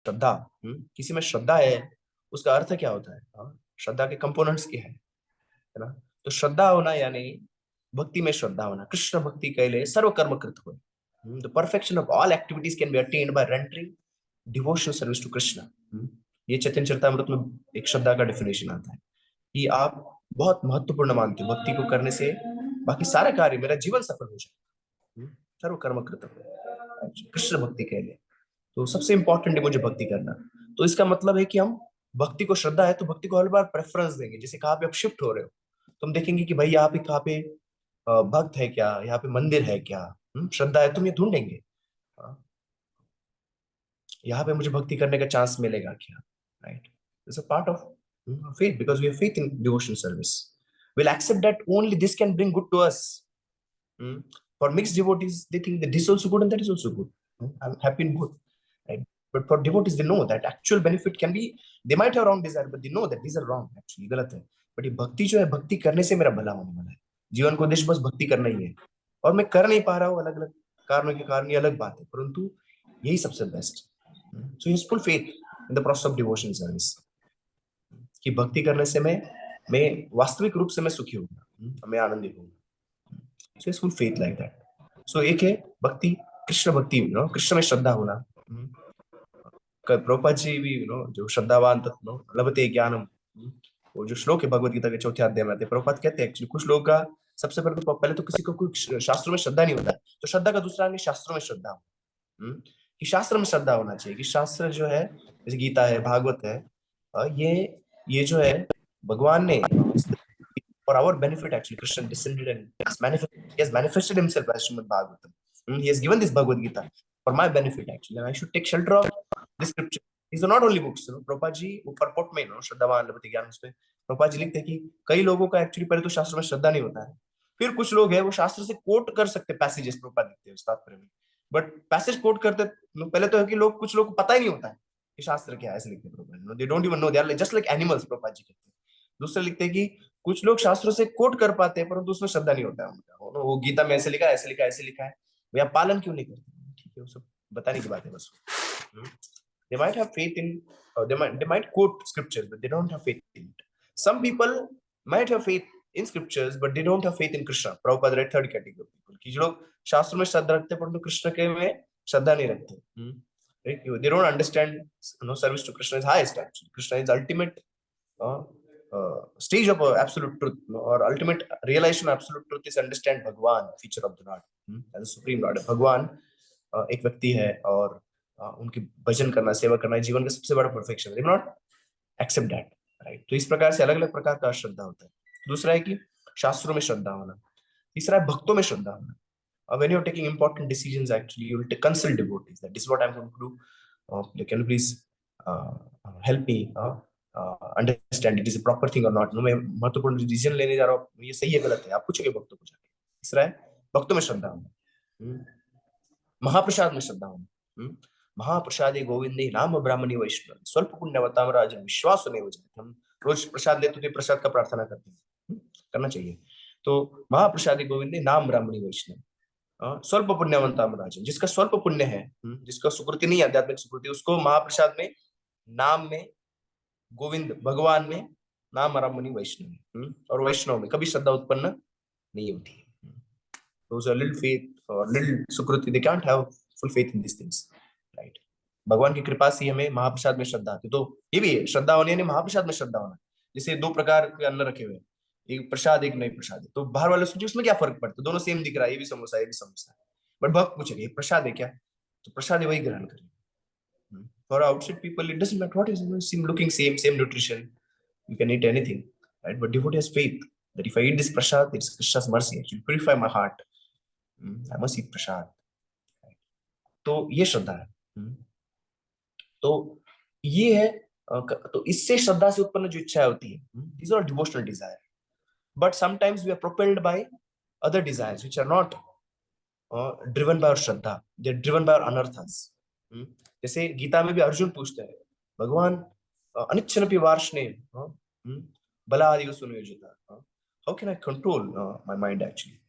श्रद्धा, किसी में श्रद्धा है, उसका अर्थ क्या होता है? श्रद्धा के कंपोनेंट्स क्या है ना? तो श्रद्धा होना यानी भक्ति में श्रद्धा होना। कृष्ण भक्ति कैले सर्व कर्म कृत हो। The perfection of all activities can be attained by rendering devotional service to Krishna. ये चैतन्य चरितामृत में एक श्रद्धा का डेफिनेशन आता है कि आप बहुत महत्वपूर्ण मानते हो भक्ति को करने से बाकी सारे कार्य, मेरा जीवन सफल हो जाए। सर्व कर्म कृत हो, कृष्ण भक्ति कैले। तो सबसे इंपॉर्टेंट है मुझे भक्ति करना। तो इसका मतलब है कि हम भक्ति को, श्रद्धा है तो भक्ति को हर बार प्रेफरेंस देंगे। जैसे कहाँ पे आप शिफ्ट हो रहे हो तो हम देखेंगे कि भाई यहाँ पे कहाँ पे भक्त है क्या, यहाँ पे मंदिर है क्या, श्रद्धा है, तुम ये ढूंढेंगे यहाँ पे मुझे भक्ति करने का चांस मिलेगा क्या, right? It's a part of faith because we have faith in devotion service. We'll accept that only this can bring good to us. For mixed devotees, they think that this is also good and that is also good. I'm happy in both. Right? But for devotees, they know that actual benefit can be, they might have wrong desire, but they know that these are wrong, actually, गलत है. But ये भक्ति जो है, भक्ति करने से मेरा भला होने वाला है. जीवन को उद्देश्य बस भक्ति करना ही है. और मैं कर नहीं पा रहा हूँ अलग अलग कारणों के कारण, ये अलग बात है, परंतु यही सबसे best. So he has full faith in the process of devotion service. कि भक्ति करने से मैं वास्तविक रूप से मैं सुखी होऊंगा, मैं आनंदित होऊंगा. So he has full faith like that. So एक है भक्ति, कृष्ण भक्ति, कृष्ण में श्रद्धा होना. प्रभुपाद जी भी जो श्रद्धावान तत्व लभते ज्ञानम, वो जो श्लोक है भगवत गीता के चौथे अध्याय में आते हैं, प्रभुपाद कहते हैं एक्चुअली कुछ लोगों का सबसे पहले तो किसी को कोई शास्त्रों में श्रद्धा नहीं होता, तो श्रद्धा का दूसरा अंग शास्त्रों में श्रद्धा हो, कि शास्त्र में श्रद्धा होना चाहिए, कि शास्त्र जो है जैसे गीता है, भागवत है, ये जो है भगवान ने for our benefit actually Krishna descended and he has manifested himself as Srimad Bhagavatam. He has given this Bhagavad Gita for my benefit actually, and I should take shelter of this scripture. These are not only books, Prabhupada जी वो purport में श्रद्धावान लभते ज्ञान उसमें प्रभुपाद जी लिखते हैं कि कई लोगों का एक्चुअली पहले तो शास्त्र में श्रद्धा नहीं होता है, फिर कुछ लोग हैं वो शास्त्र से कोट कर सकते पैसेजेस, प्रभुपाद लिखते हैं उस तात्पर्य में, बट पैसेज कोट करते पहले तो है कि लोग, कुछ लोग को पता ही नहीं होता है कि शास्त्र क्या है, ऐसे लिखते हैं Prabhupada, they don't even know, they are just like animals, Prabhupada ji कहते हैं. दूसरे लिखते हैं कि कुछ लोग शास्त्रों से कोट कर पाते हैं परंतु उसमें श्रद्धा नहीं होता है उनका, वो गीता में ऐसे लिखा है, ऐसे लिखा है, ऐसे लिखा है, भैया पालन क्यों नहीं करते? ठीक है, वो सब बताने की बात है बस. They might have faith in, they might quote scriptures, but they don't have faith in it. Some people might have faith in scriptures, but they don't have faith in Krishna. Prabhupada read third category people, कि जो लोग शास्त्रों में श्रद्धा रखते हैं परंतु कृष्ण के में श्रद्धा नहीं रखते. They don't understand, service to Krishna is highest actually. Krishna is ultimate stage of absolute truth, or ultimate realization of absolute truth is understand Bhagwan, feature of the Lord, as a supreme Lord. भगवान एक व्यक्ति है और उनके भजन करना, सेवा करना जीवन का सबसे बड़ा परफेक्शन है. Not except that, right? तो इस प्रकार से अलग अलग प्रकार का श्रद्धा होता है. दूसरा है कि शास्त्रों में श्रद्धा होना. तीसरा है भक्तों में श्रद्धा होना. When you're taking important decisions, actually, you will consult devotees. That this is what I'm going to do. Can you please help me understand it is a proper thing or not? मैं महत्वपूर्ण decision लेने जा रहा हूँ, ये सही है गलत है, आप पूछोगे भक्तों को जाके. तीसरा है भक्तों में श्रद्धा होना. महाप्रसाद में श्रद्धा होना. महाप्रसादे गोविंदे नाम ब्राह्मणी वैष्णव स्वल्प पुण्यवताम राजन विश्वास नहीं हो जाते. हम रोज प्रसाद लेते थे, प्रसाद का प्रार्थना करते हैं, करना चाहिए. तो महाप्रसादे गोविंदे नाम ब्राह्मणी वैष्णव स्वल्प पुण्यवंताम राजन, जिसका स्वल्प पुण्य है, जिसका सुकृति नहीं, आध्यात्मिक सुकृति, उसको महाप्रसाद में, नाम में, गोविंद भगवान में, नाम ब्राह्मणी वैष्णव, और वैष्णव में कभी श्रद्धा उत्पन्न नहीं होती. Those are little faith or little sukriti, they can't have full faith in these things, right? भगवान की कृपा से हमें महाप्रसाद में श्रद्धा आती. तो ये भी है, श्रद्धा होनी है महाप्रसाद में श्रद्धा होना. जैसे दो प्रकार के अन्न रखे हुए, एक प्रसाद एक नहीं प्रसाद है, तो बाहर वाले सोचिए उसमें क्या फर्क पड़ता है, दोनों सेम दिख रहा है, ये भी समोसा ये भी समोसा है, बट भक्त पूछेंगे प्रसाद है क्या, तो प्रसाद है वही ग्रहण करें. For outside people it doesn't matter what is seem looking same nutrition, you can eat anything, right? But devotee has faith that if I eat this prasad, it's Krishna's mercy, it will purify my heart. I must eat prasad. तो ये श्रद्धा है. तो ये है, तो इससे श्रद्धा से उत्पन्न जो इच्छा होती है, these are devotional desire. But sometimes we are propelled by other desires which are not driven by our Shraddha, they are driven by our anarthas. जैसे गीता में भी अर्जुन पूछते हैं, भगवान अनिच्छनपि वार्ष्णे बलादिव सुनियोजिता, how can I control my mind actually?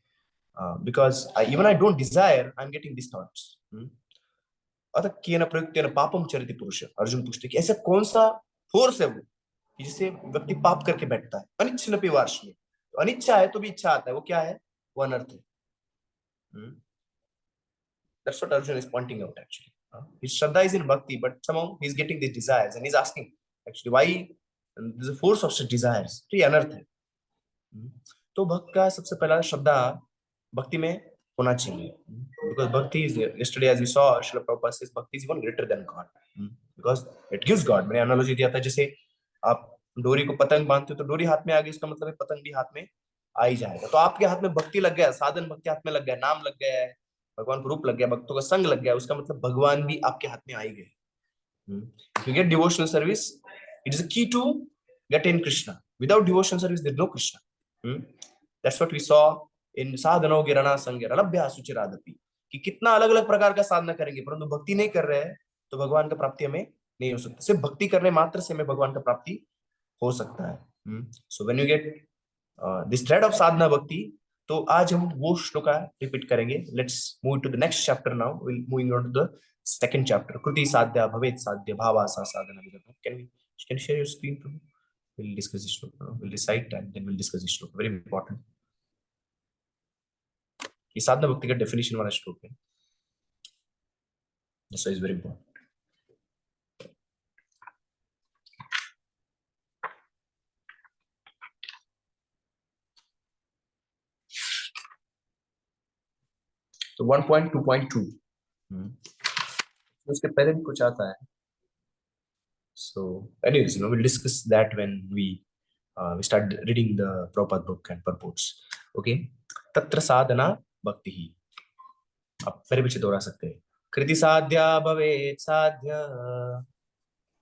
Because even I don't desire, I'm getting these thoughts. अतः केन प्रयुक्तेन पापम चरति पुरुष। अर्जुन पूछते कि ऐसा कौन सा फोर्स है वो कि जिससे व्यक्ति पाप करके बैठता है। अनिच्छन्नपि वार्ष्णेय, तो अनिच्छा है तो भी इच्छा आता है, वो क्या है? वो अनर्थ है। That's what Arjun is pointing out actually. His Shraddha is in bhakti, but somehow he's getting these desires and he's asking actually why there's a force of such desires. तो ये अनर्थ है। तो भक्त का सबसे पहला श्रद्धा भक्ति में होना चाहिए। Because bhakti is, yesterday as we saw, Srila Prabhupada says bhakti is even greater than God. Because it gives God. मैंने analogy दिया था, जैसे आप डोरी को पतंग बांधते हो तो डोरी हाथ में आ गई, इसका मतलब है पतंग भी हाथ में आ ही जाएगा। तो आपके हाथ में भक्ति लग गया, साधन भक्ति हाथ में लग गया, नाम लग गया है, भगवान को रूप लग गया, भक्तों का संग लग गया, उसका मतलब भगवान भी आपके हाथ में आ ही गए। If you get devotional service, it is a key to get in Krishna. Without devotional service, there is no Krishna. That's what we saw in साधनो गिरणा संगे रलभ्या सुचिरादपि, कि कितना अलग अलग प्रकार का साधना करेंगे परंतु भक्ति नहीं कर रहे हैं तो भगवान का प्राप्ति हमें नहीं हो सकता। सिर्फ भक्ति करने मात्र से हमें भगवान का प्राप्ति हो सकता है। So when you get this thread of sadhana bhakti, तो आज हम वो श्लोका रिपीट करेंगे। Let's move to the next chapter now. Will moving on to the second chapter. कृति साध्या भवेत् साध्य भावासा साधना विदधो। Can you share your screen to me? We'll discuss this shloka. We'll recite and then we'll discuss this shloka. Very important. ये साधना भक्ति का definition वाला श्लोक है। This is very important. तो 1.2.2 उसके पहले भी कुछ आता है। So anyways, we'll discuss that when we start reading the Prabhupada book and purports. Okay. तत्र साधना भक्ति ही। आप मेरे पीछे दोहरा सकते हैं। कृति साध्या भवेत् साध्य,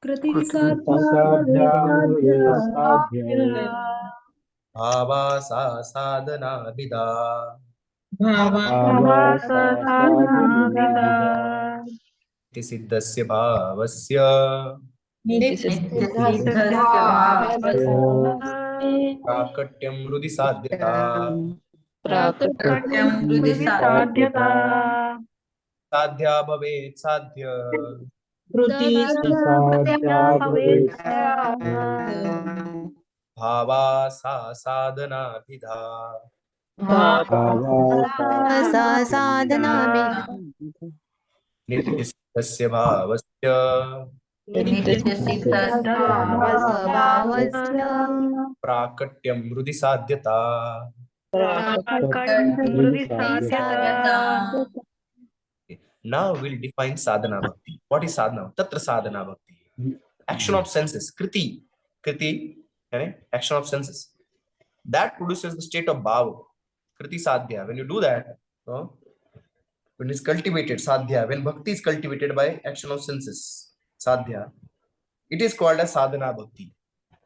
कृति साध्या भावा सा साधना विदा, सिद्धस्य भावस्य प्राकट्यं हृदि साध्यता, साध्या भवेत् साध्य, भावा सा साधना विदा, नित्य सिद्धस्य भावस्य प्राकट्यं हृदि साध्यता। Now we'll define sadhana bhakti. What is sadhana? Tatra sadhana bhakti. Action of senses. Kriti, action of senses. That produces the state of bhava. Kriti sadhya. When you do that, when it's cultivated, sadhya, when bhakti is cultivated by action of senses, sadhya, it is called as sadhana bhakti.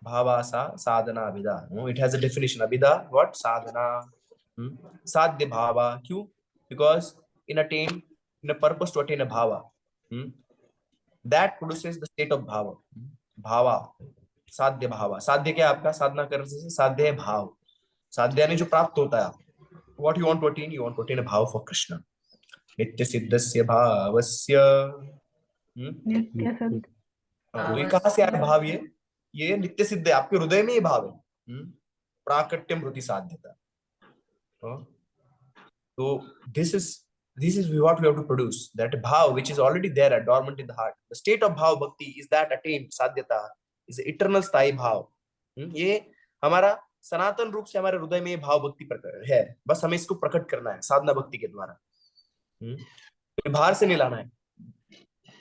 Bhavasa sadhana abhida. It has a definition. Abhida, what? Sadhana. Sadhya bhava. Kyun? Because in a purpose to attain a bhava, that produces the state of bhava. Bhava, sadhya bhava. Sadhya क्या आपका? साधना करने से साध्य है भाव। साध्य यानी जो प्राप्त होता है। What you want to attain? You want to attain a bhava for Krishna. नित्य सिद्धस्य भावस्य। तो ये कहाँ से आया भाव? ये नित्य सिद्ध है, आपके हृदय में ये भाव है। प्राकट्यम हृदि साध्यता। So this is what we have to produce, that bhav which is already there, dormant in the heart. The state of bhav bhakti is that attained sadhyata, is eternal स्थायी भाव। ये हमारा सनातन रूप से हमारे हृदय में ये भाव भक्ति प्रकट है। बस हमें इसको प्रकट करना है साधना भक्ति के द्वारा। बाहर से नहीं लाना है।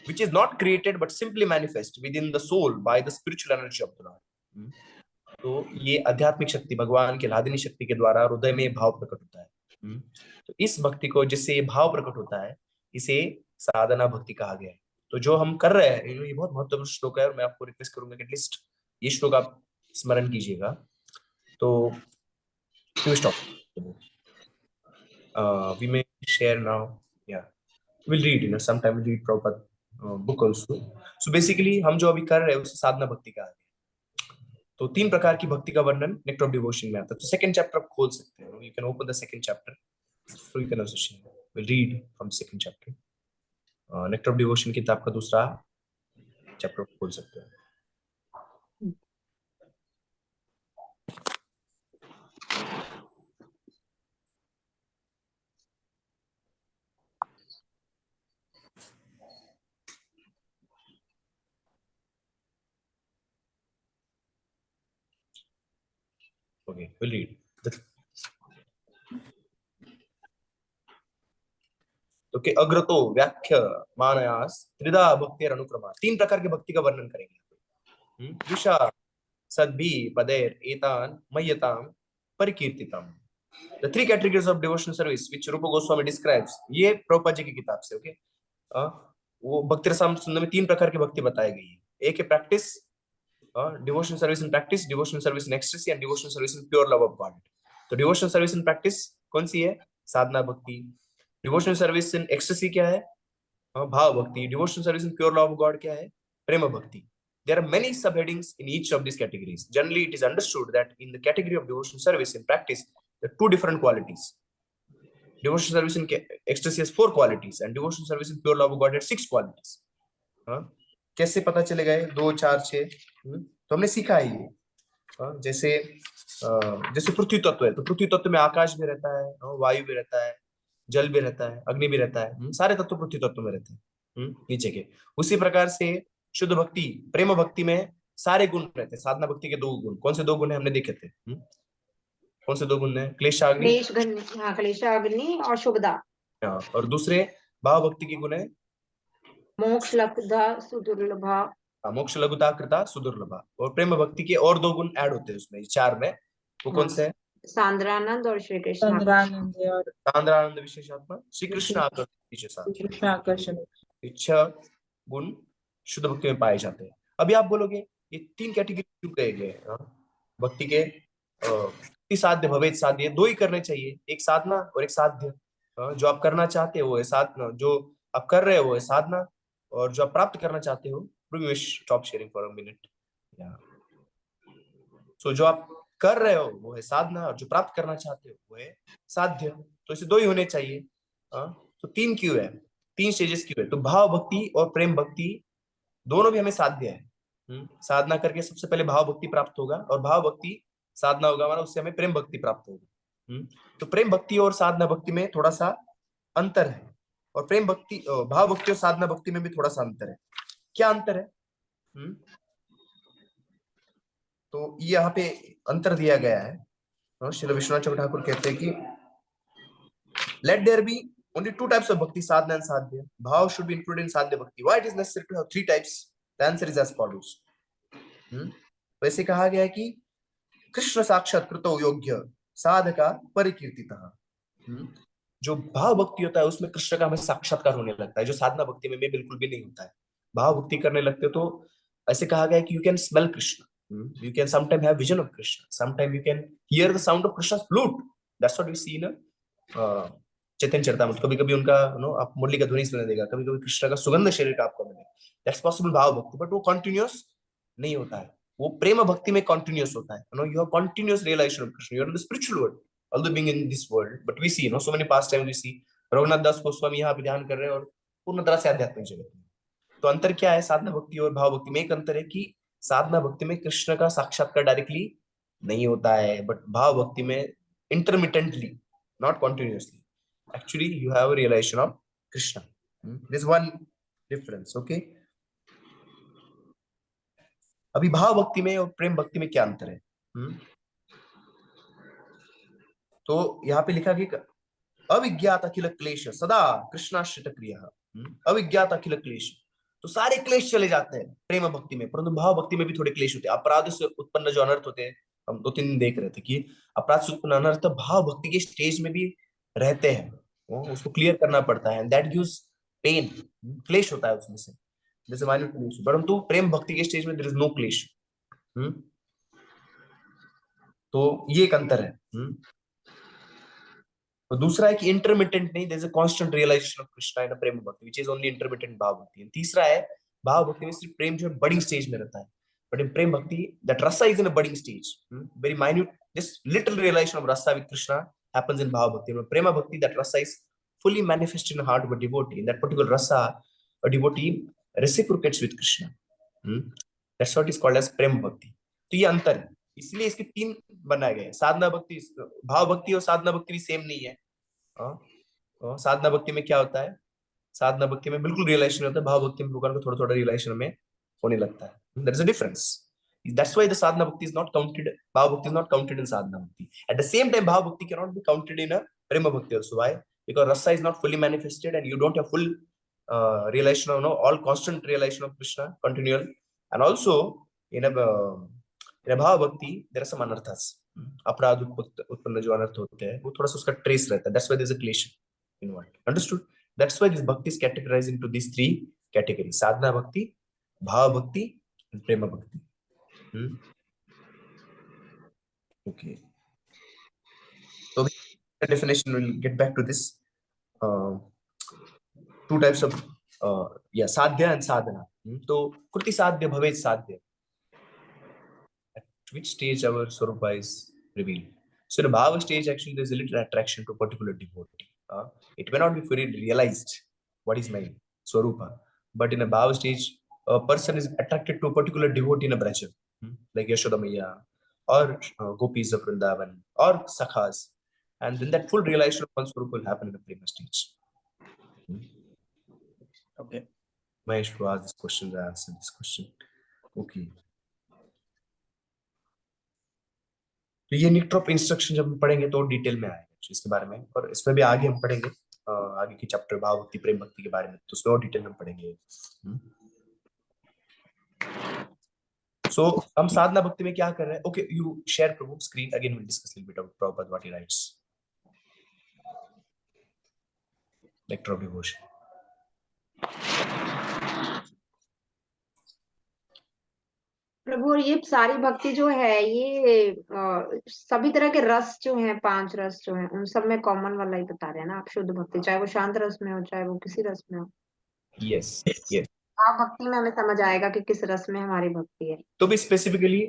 Which is not created but simply manifest within the soul by the spiritual energy of the Lord. तो ये आध्यात्मिक शक्ति, भगवान की लादिनी शक्ति के द्वारा हृदय में भाव प्रकट होता है। तो इस भक्ति को जिससे ये भाव प्रकट होता है, इसे साधना भक्ति कहा गया है। तो जो हम कर रहे हैं, ये बहुत महत्वपूर्ण श्लोक है और मैं आपको रिक्वेस्ट करूंगा कि एटलीस्ट ये श्लोक आप स्मरण कीजिएगा। तो we may share now. Yeah, we'll read. Sometime we'll read Prabhupada book also. So basically हम जो अभी कर रहे हैं उसे साधना भक्ति कहा गया है। तो 3 प्रकार की भक्ति का वर्णन नेक्टर ऑफ डिवोशन में आता है। तो सेकंड चैप्टर आप खोल सकते हैं। You can open the second chapter. So you can also share. We'll read from second chapter. Nectar of devotion किताब का दूसरा चैप्टर खोल सकते हैं। Okay, we'll read. तो के अग्रतो व्याख्या मानयास त्रिधा भक्तिर अनुक्रमा, 3 प्रकार की भक्ति का वर्णन करेंगे। विषा सद्भि पदेर एतान मय्यताम परिकीर्तितम। The 3 categories of devotional service which Rupa Goswami describes, ये प्रभुपाद जी की किताब से, ओके। वो भक्ति रसामृत सुंदर में 3 प्रकार की भक्ति बताई गई है। एक है practice, devotional service in practice, devotional service in ecstasy and devotional service in pure love of God. तो डिवोशनल सर्विस इन प्रैक्टिस कौन सी है? साधना भक्ति। डिवोशनल सर्विस इन एक्सटेसी क्या है? भाव भक्ति। Devotional service in pure love of God क्या है? प्रेम भक्ति। There are many subheadings in each of these categories. Generally, it is understood that in the category of devotional service in practice, there are 2 different qualities. Devotional service in ecstasy has 4 qualities, and devotional service in pure love of God has 6 qualities. कैसे पता चलेगा? 2, 4, 6 तो हमने सीखा है ये। जैसे पृथ्वी तत्व है, तो पृथ्वी तत्व में आकाश भी रहता है, वायु भी रहता है, जल भी रहता है, अग्नि भी रहता है। सारे तत्व पृथ्वी तत्व में रहते हैं नीचे के। उसी प्रकार से शुद्ध भक्ति, प्रेम भक्ति में सारे गुण रहते हैं। साधना भक्ति के 2 गुण, कौन से 2 गुण है हमने देखे थे? कौन से 2 गुण है? क्लेशाग्नि, क्लेशाग्नि और शुभदा। और दूसरे भाव भक्ति के गुण है मोक्ष लब्धा सुदुर्लभा। मोक्ष लघुता कृता सुदुर्लभा। और प्रेम भक्ति के और 2 गुण ऐड होते हैं उसमें, 4 में। वो कौन से है? सांद्रानंद और श्री कृष्ण। सांद्रानंद विशेषात्मा, श्री कृष्ण आकर्षण, इच्छा गुण शुद्ध भक्ति में पाए जाते हैं। अभी आप बोलोगे ये 3 कैटेगरी क्यों कहे गए? भक्ति के साध्य भवेद साध्य, 2 ही करने चाहिए, एक साधना और एक साध्य। जो आप करना चाहते हो वो है साधना, जो आप कर रहे हो वो है साधना, और जो आप प्राप्त करना चाहते हो, stop sharing for a minute. So जो आप कर रहे हो वो है साधना, और जो प्राप्त करना चाहते हो वो है साध्य। तो इसे 2 ही होने चाहिए। तो 3 क्यों है? 3 स्टेजेस क्यों है? तो भाव भक्ति और प्रेम भक्ति दोनों भी हमें साध्य है। साधना करके सबसे पहले भाव भक्ति प्राप्त होगा, और भाव भक्ति साधना होगा हमारा, उससे हमें प्रेम भक्ति प्राप्त होगी। तो प्रेम भक्ति और साधना भक्ति में थोड़ा सा अंतर है, और प्रेम भक्ति, भाव भक्ति और साधना भक्ति में भी थोड़ा सा अंतर है। क्या अंतर है? तो यहाँ पे अंतर दिया गया है। श्री विश्वनाथ चक्रवर्ती ठाकुर कहते हैं कि let there be only 2 types of bhakti, sadhana and sadhya. Bhav should be included in sadhya bhakti. Why it is necessary to have 3 types? The answer is as follows. वैसे कहा गया है कि कृष्ण साक्षात कृतो योग्य साधका परिकीर्तितः। जो भाव भक्ति होता है उसमें कृष्ण का हमें साक्षात्कार होने लगता है, जो साधना भक्ति में बिल्कुल भी नहीं होता है। भाव भक्ति करने लगते तो ऐसे कहा गया है कि you can smell Krishna, you can sometime have vision of Krishna, sometime you can hear the sound of Krishna's flute. That's what we see in चैतन्य चरितामृत। कभी कभी उनका आप मुरली का ध्वनि सुनाई देगा, कभी कभी कृष्ण का सुगंध शरीर का आपको मिलेगा। दैट्स पॉसिबल भाव भक्ति, बट वो कंटिन्यूअस नहीं होता है। वो प्रेम भक्ति में कंटिन्यूअस होता है। You have continuous realisation of Krishna, you are in the spiritual world, although being in this world, but we see so many past times we see Raghunath Das Goswami यहाँ पे ध्यान कर रहे हैं और पूर्ण तरह से आध्यात्मिक जगत में। तो अंतर क्या है साधना भक्ति और भाव भक्ति में? एक अंतर है कि साधना भक्ति में कृष्ण का साक्षात्कार डायरेक्टली नहीं होता है, बट भाव भक्ति में intermittently, not continuously, actually you have a realization of Krishna. This is one difference, okay? अभी भाव भक्ति में और प्रेम भक्ति में क्या अंतर है? तो यहाँ पे लिखा कि अविज्ञात अखिल क्लेश सदा कृष्णाश्रित क्रिया। अविज्ञात अखिल क्लेश, तो सारे क्लेश चले जाते हैं प्रेम भक्ति में, परंतु भाव भक्ति में भी थोड़े क्लेश होते हैं। अपराध से उत्पन्न जो अनर्थ होते हैं, हम 2-3 दिन देख रहे थे कि अपराध से उत्पन्न अनर्थ भाव भक्ति के स्टेज में भी रहते हैं, उसको क्लियर करना पड़ता है। दैट गिव्स पेन, क्लेश होता है उसमें से, जैसे माइनर क्लेश। परंतु प्रेम भक्ति के स्टेज में देयर इज नो क्लेश। तो ये एक अंतर है। और दूसरा है कि इंटरमिटेंट नहीं, there is a constant realisation of Krishna in prem bhakti which is only intermittent भाव भक्ति। तीसरा है भाव भक्ति में सिर्फ प्रेम जो बडिंग स्टेज में रहता है, but in prem bhakti that rasa is in a budding stage, very minute, this little realisation of rasa with Krishna happens in bhava bhakti. In prema bhakti, that rasa is fully manifest in the heart of a devotee. In that particular rasa, a devotee reciprocates with Krishna. That's what is called as prem bhakti. तो ये अंतर है, इसलिए इसके तीन बनाए गए। साधना भक्ति, भाव भक्ति और साधना भक्ति भी सेम नहीं है। साधना भक्ति में क्या होता है, साधना भक्ति में बिल्कुल रियलाइजेशन होता है, भाव भक्ति में भगवान को थोड़ा थोड़ा रियलाइजेशन में होने लगता है। There is a difference. That's why the sadhana bhakti is not counted, bhava bhakti is not counted in sadhana bhakti. At the same time, bhava bhakti cannot be counted in a prema bhakti also. Why? Because rasa is not fully manifested and you don't have full realization of, all constant realization of Krishna, continual. And also in a bhava bhakti there are some anarthas. अपराध उत्पन्न जो अनर्थ होते हैं वो थोड़ा सा उसका ट्रेस रहता है. That's why there is a क्लेश involved. Understood? That's why this bhakti is categorized into these three categories: sadhana bhakti, bhava bhakti, and prema bhakti. Okay. So the definition, we'll get back to this. Two types of sadhya and sadhana. So kriti sadhya bhavet sadhya. At which stage our swarupa is revealed? So in the bhava stage, actually there's a little attraction to a particular devotee. It may not be fully realized what is my swarupa, but in a bhava stage, a person is attracted to a particular devotee in a braja, like Yashoda Maiya or gopis of Vrindavan or sakhas, and then that full realization of one's swarupa will happen in the prema stage. Okay, Mahesh to ask this question, I answer this question. Okay, तो ये निकट्रॉप instruction जब हम पढ़ेंगे तो detail में आएगा इसके बारे में, और इसमें भी आगे हम पढ़ेंगे आगे की चैप्टर भाव भक्ति प्रेम भक्ति के बारे में, तो उसमें और डिटेल में पढ़ेंगे. So हम साधना भक्ति में क्या कर रहे हैं? Okay, you share Prabhu screen again. We'll discuss a little bit about Prabhupada, what he writes. Lecture of devotion. प्रभु, और ये सारी भक्ति जो है ये सभी तरह के रस जो हैं, 5 रस जो हैं, उन सब में कॉमन वाला ही बता रहे हैं ना आप, शुद्ध भक्ति, चाहे वो शांत रस में हो चाहे वो किसी रस में हो. Yes, yes. भाव भक्ति में हमें समझ आएगा कि किस रस में हमारी भक्ति है. तो भी स्पेसिफिकली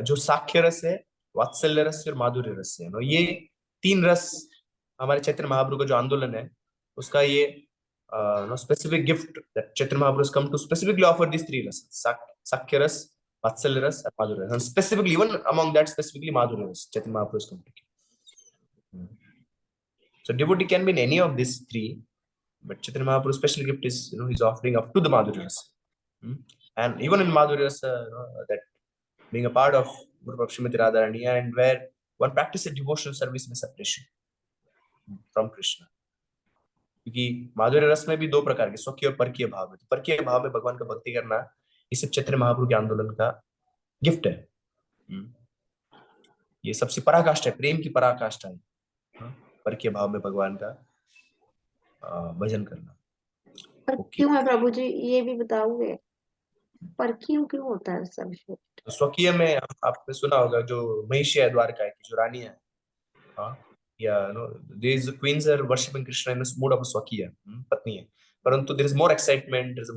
जो साख्य रस है, वात्सल्य रस और माधुर्य रस है, ये 3 रस हमारे चैतन्य महाप्रभु का जो आंदोलन है उसका ये specific gift that Chaitanya Mahaprabhu has come to specifically offer these 3 rases: Sakhya ras, Vatsalya ras, and Madhurya ras. And specifically, even among that, specifically Madhurya ras, Chaitanya Mahaprabhu has come to give. So devotee can be in any of these 3, but Chaitanya Mahaprabhu's special gift is, he's offering up to the Madhurya ras. And even in Madhurya ras, that being a part of Guru Bhakti Srimati Radharani, and where one practices devotional service in separation from Krishna. क्योंकि माधुर्य रस में भी 2 प्रकार के स्वकीय और परकीय भाव है. परकीय भाव में भगवान का भक्ति करना इस चैतन्य महाप्रभु के आंदोलन का गिफ्ट है. ये सबसे पराकाष्ठा है, प्रेम की पराकाष्ठा है परकीय भाव में भगवान का भजन करना. पर क्यों है प्रभु जी, ये भी बताओगे परकीय क्यों होता है सब? तो स्वकीय में आपने सुना होगा जो महिषी है द्वारका की जो रानी है, these queens are worshipping Krishna in a mood of Swakiya, patni hai. Parantu there is more excitement, there is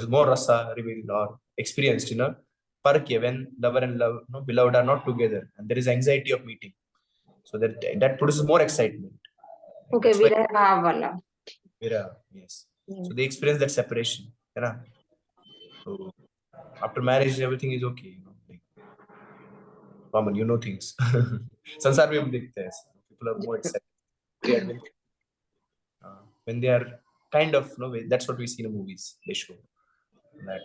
more rasa revealed or experienced in a Parakya, when lover and beloved are not together and there is anxiety of meeting, so that produces more excitement. Okay, Viraha bhav wala. Viraha, yes. So they experience that separation, so after marriage everything is okay, common, things. संसार में हम देखते हैं people are more excited when they are kind of, that's what we see in the movies, they show that,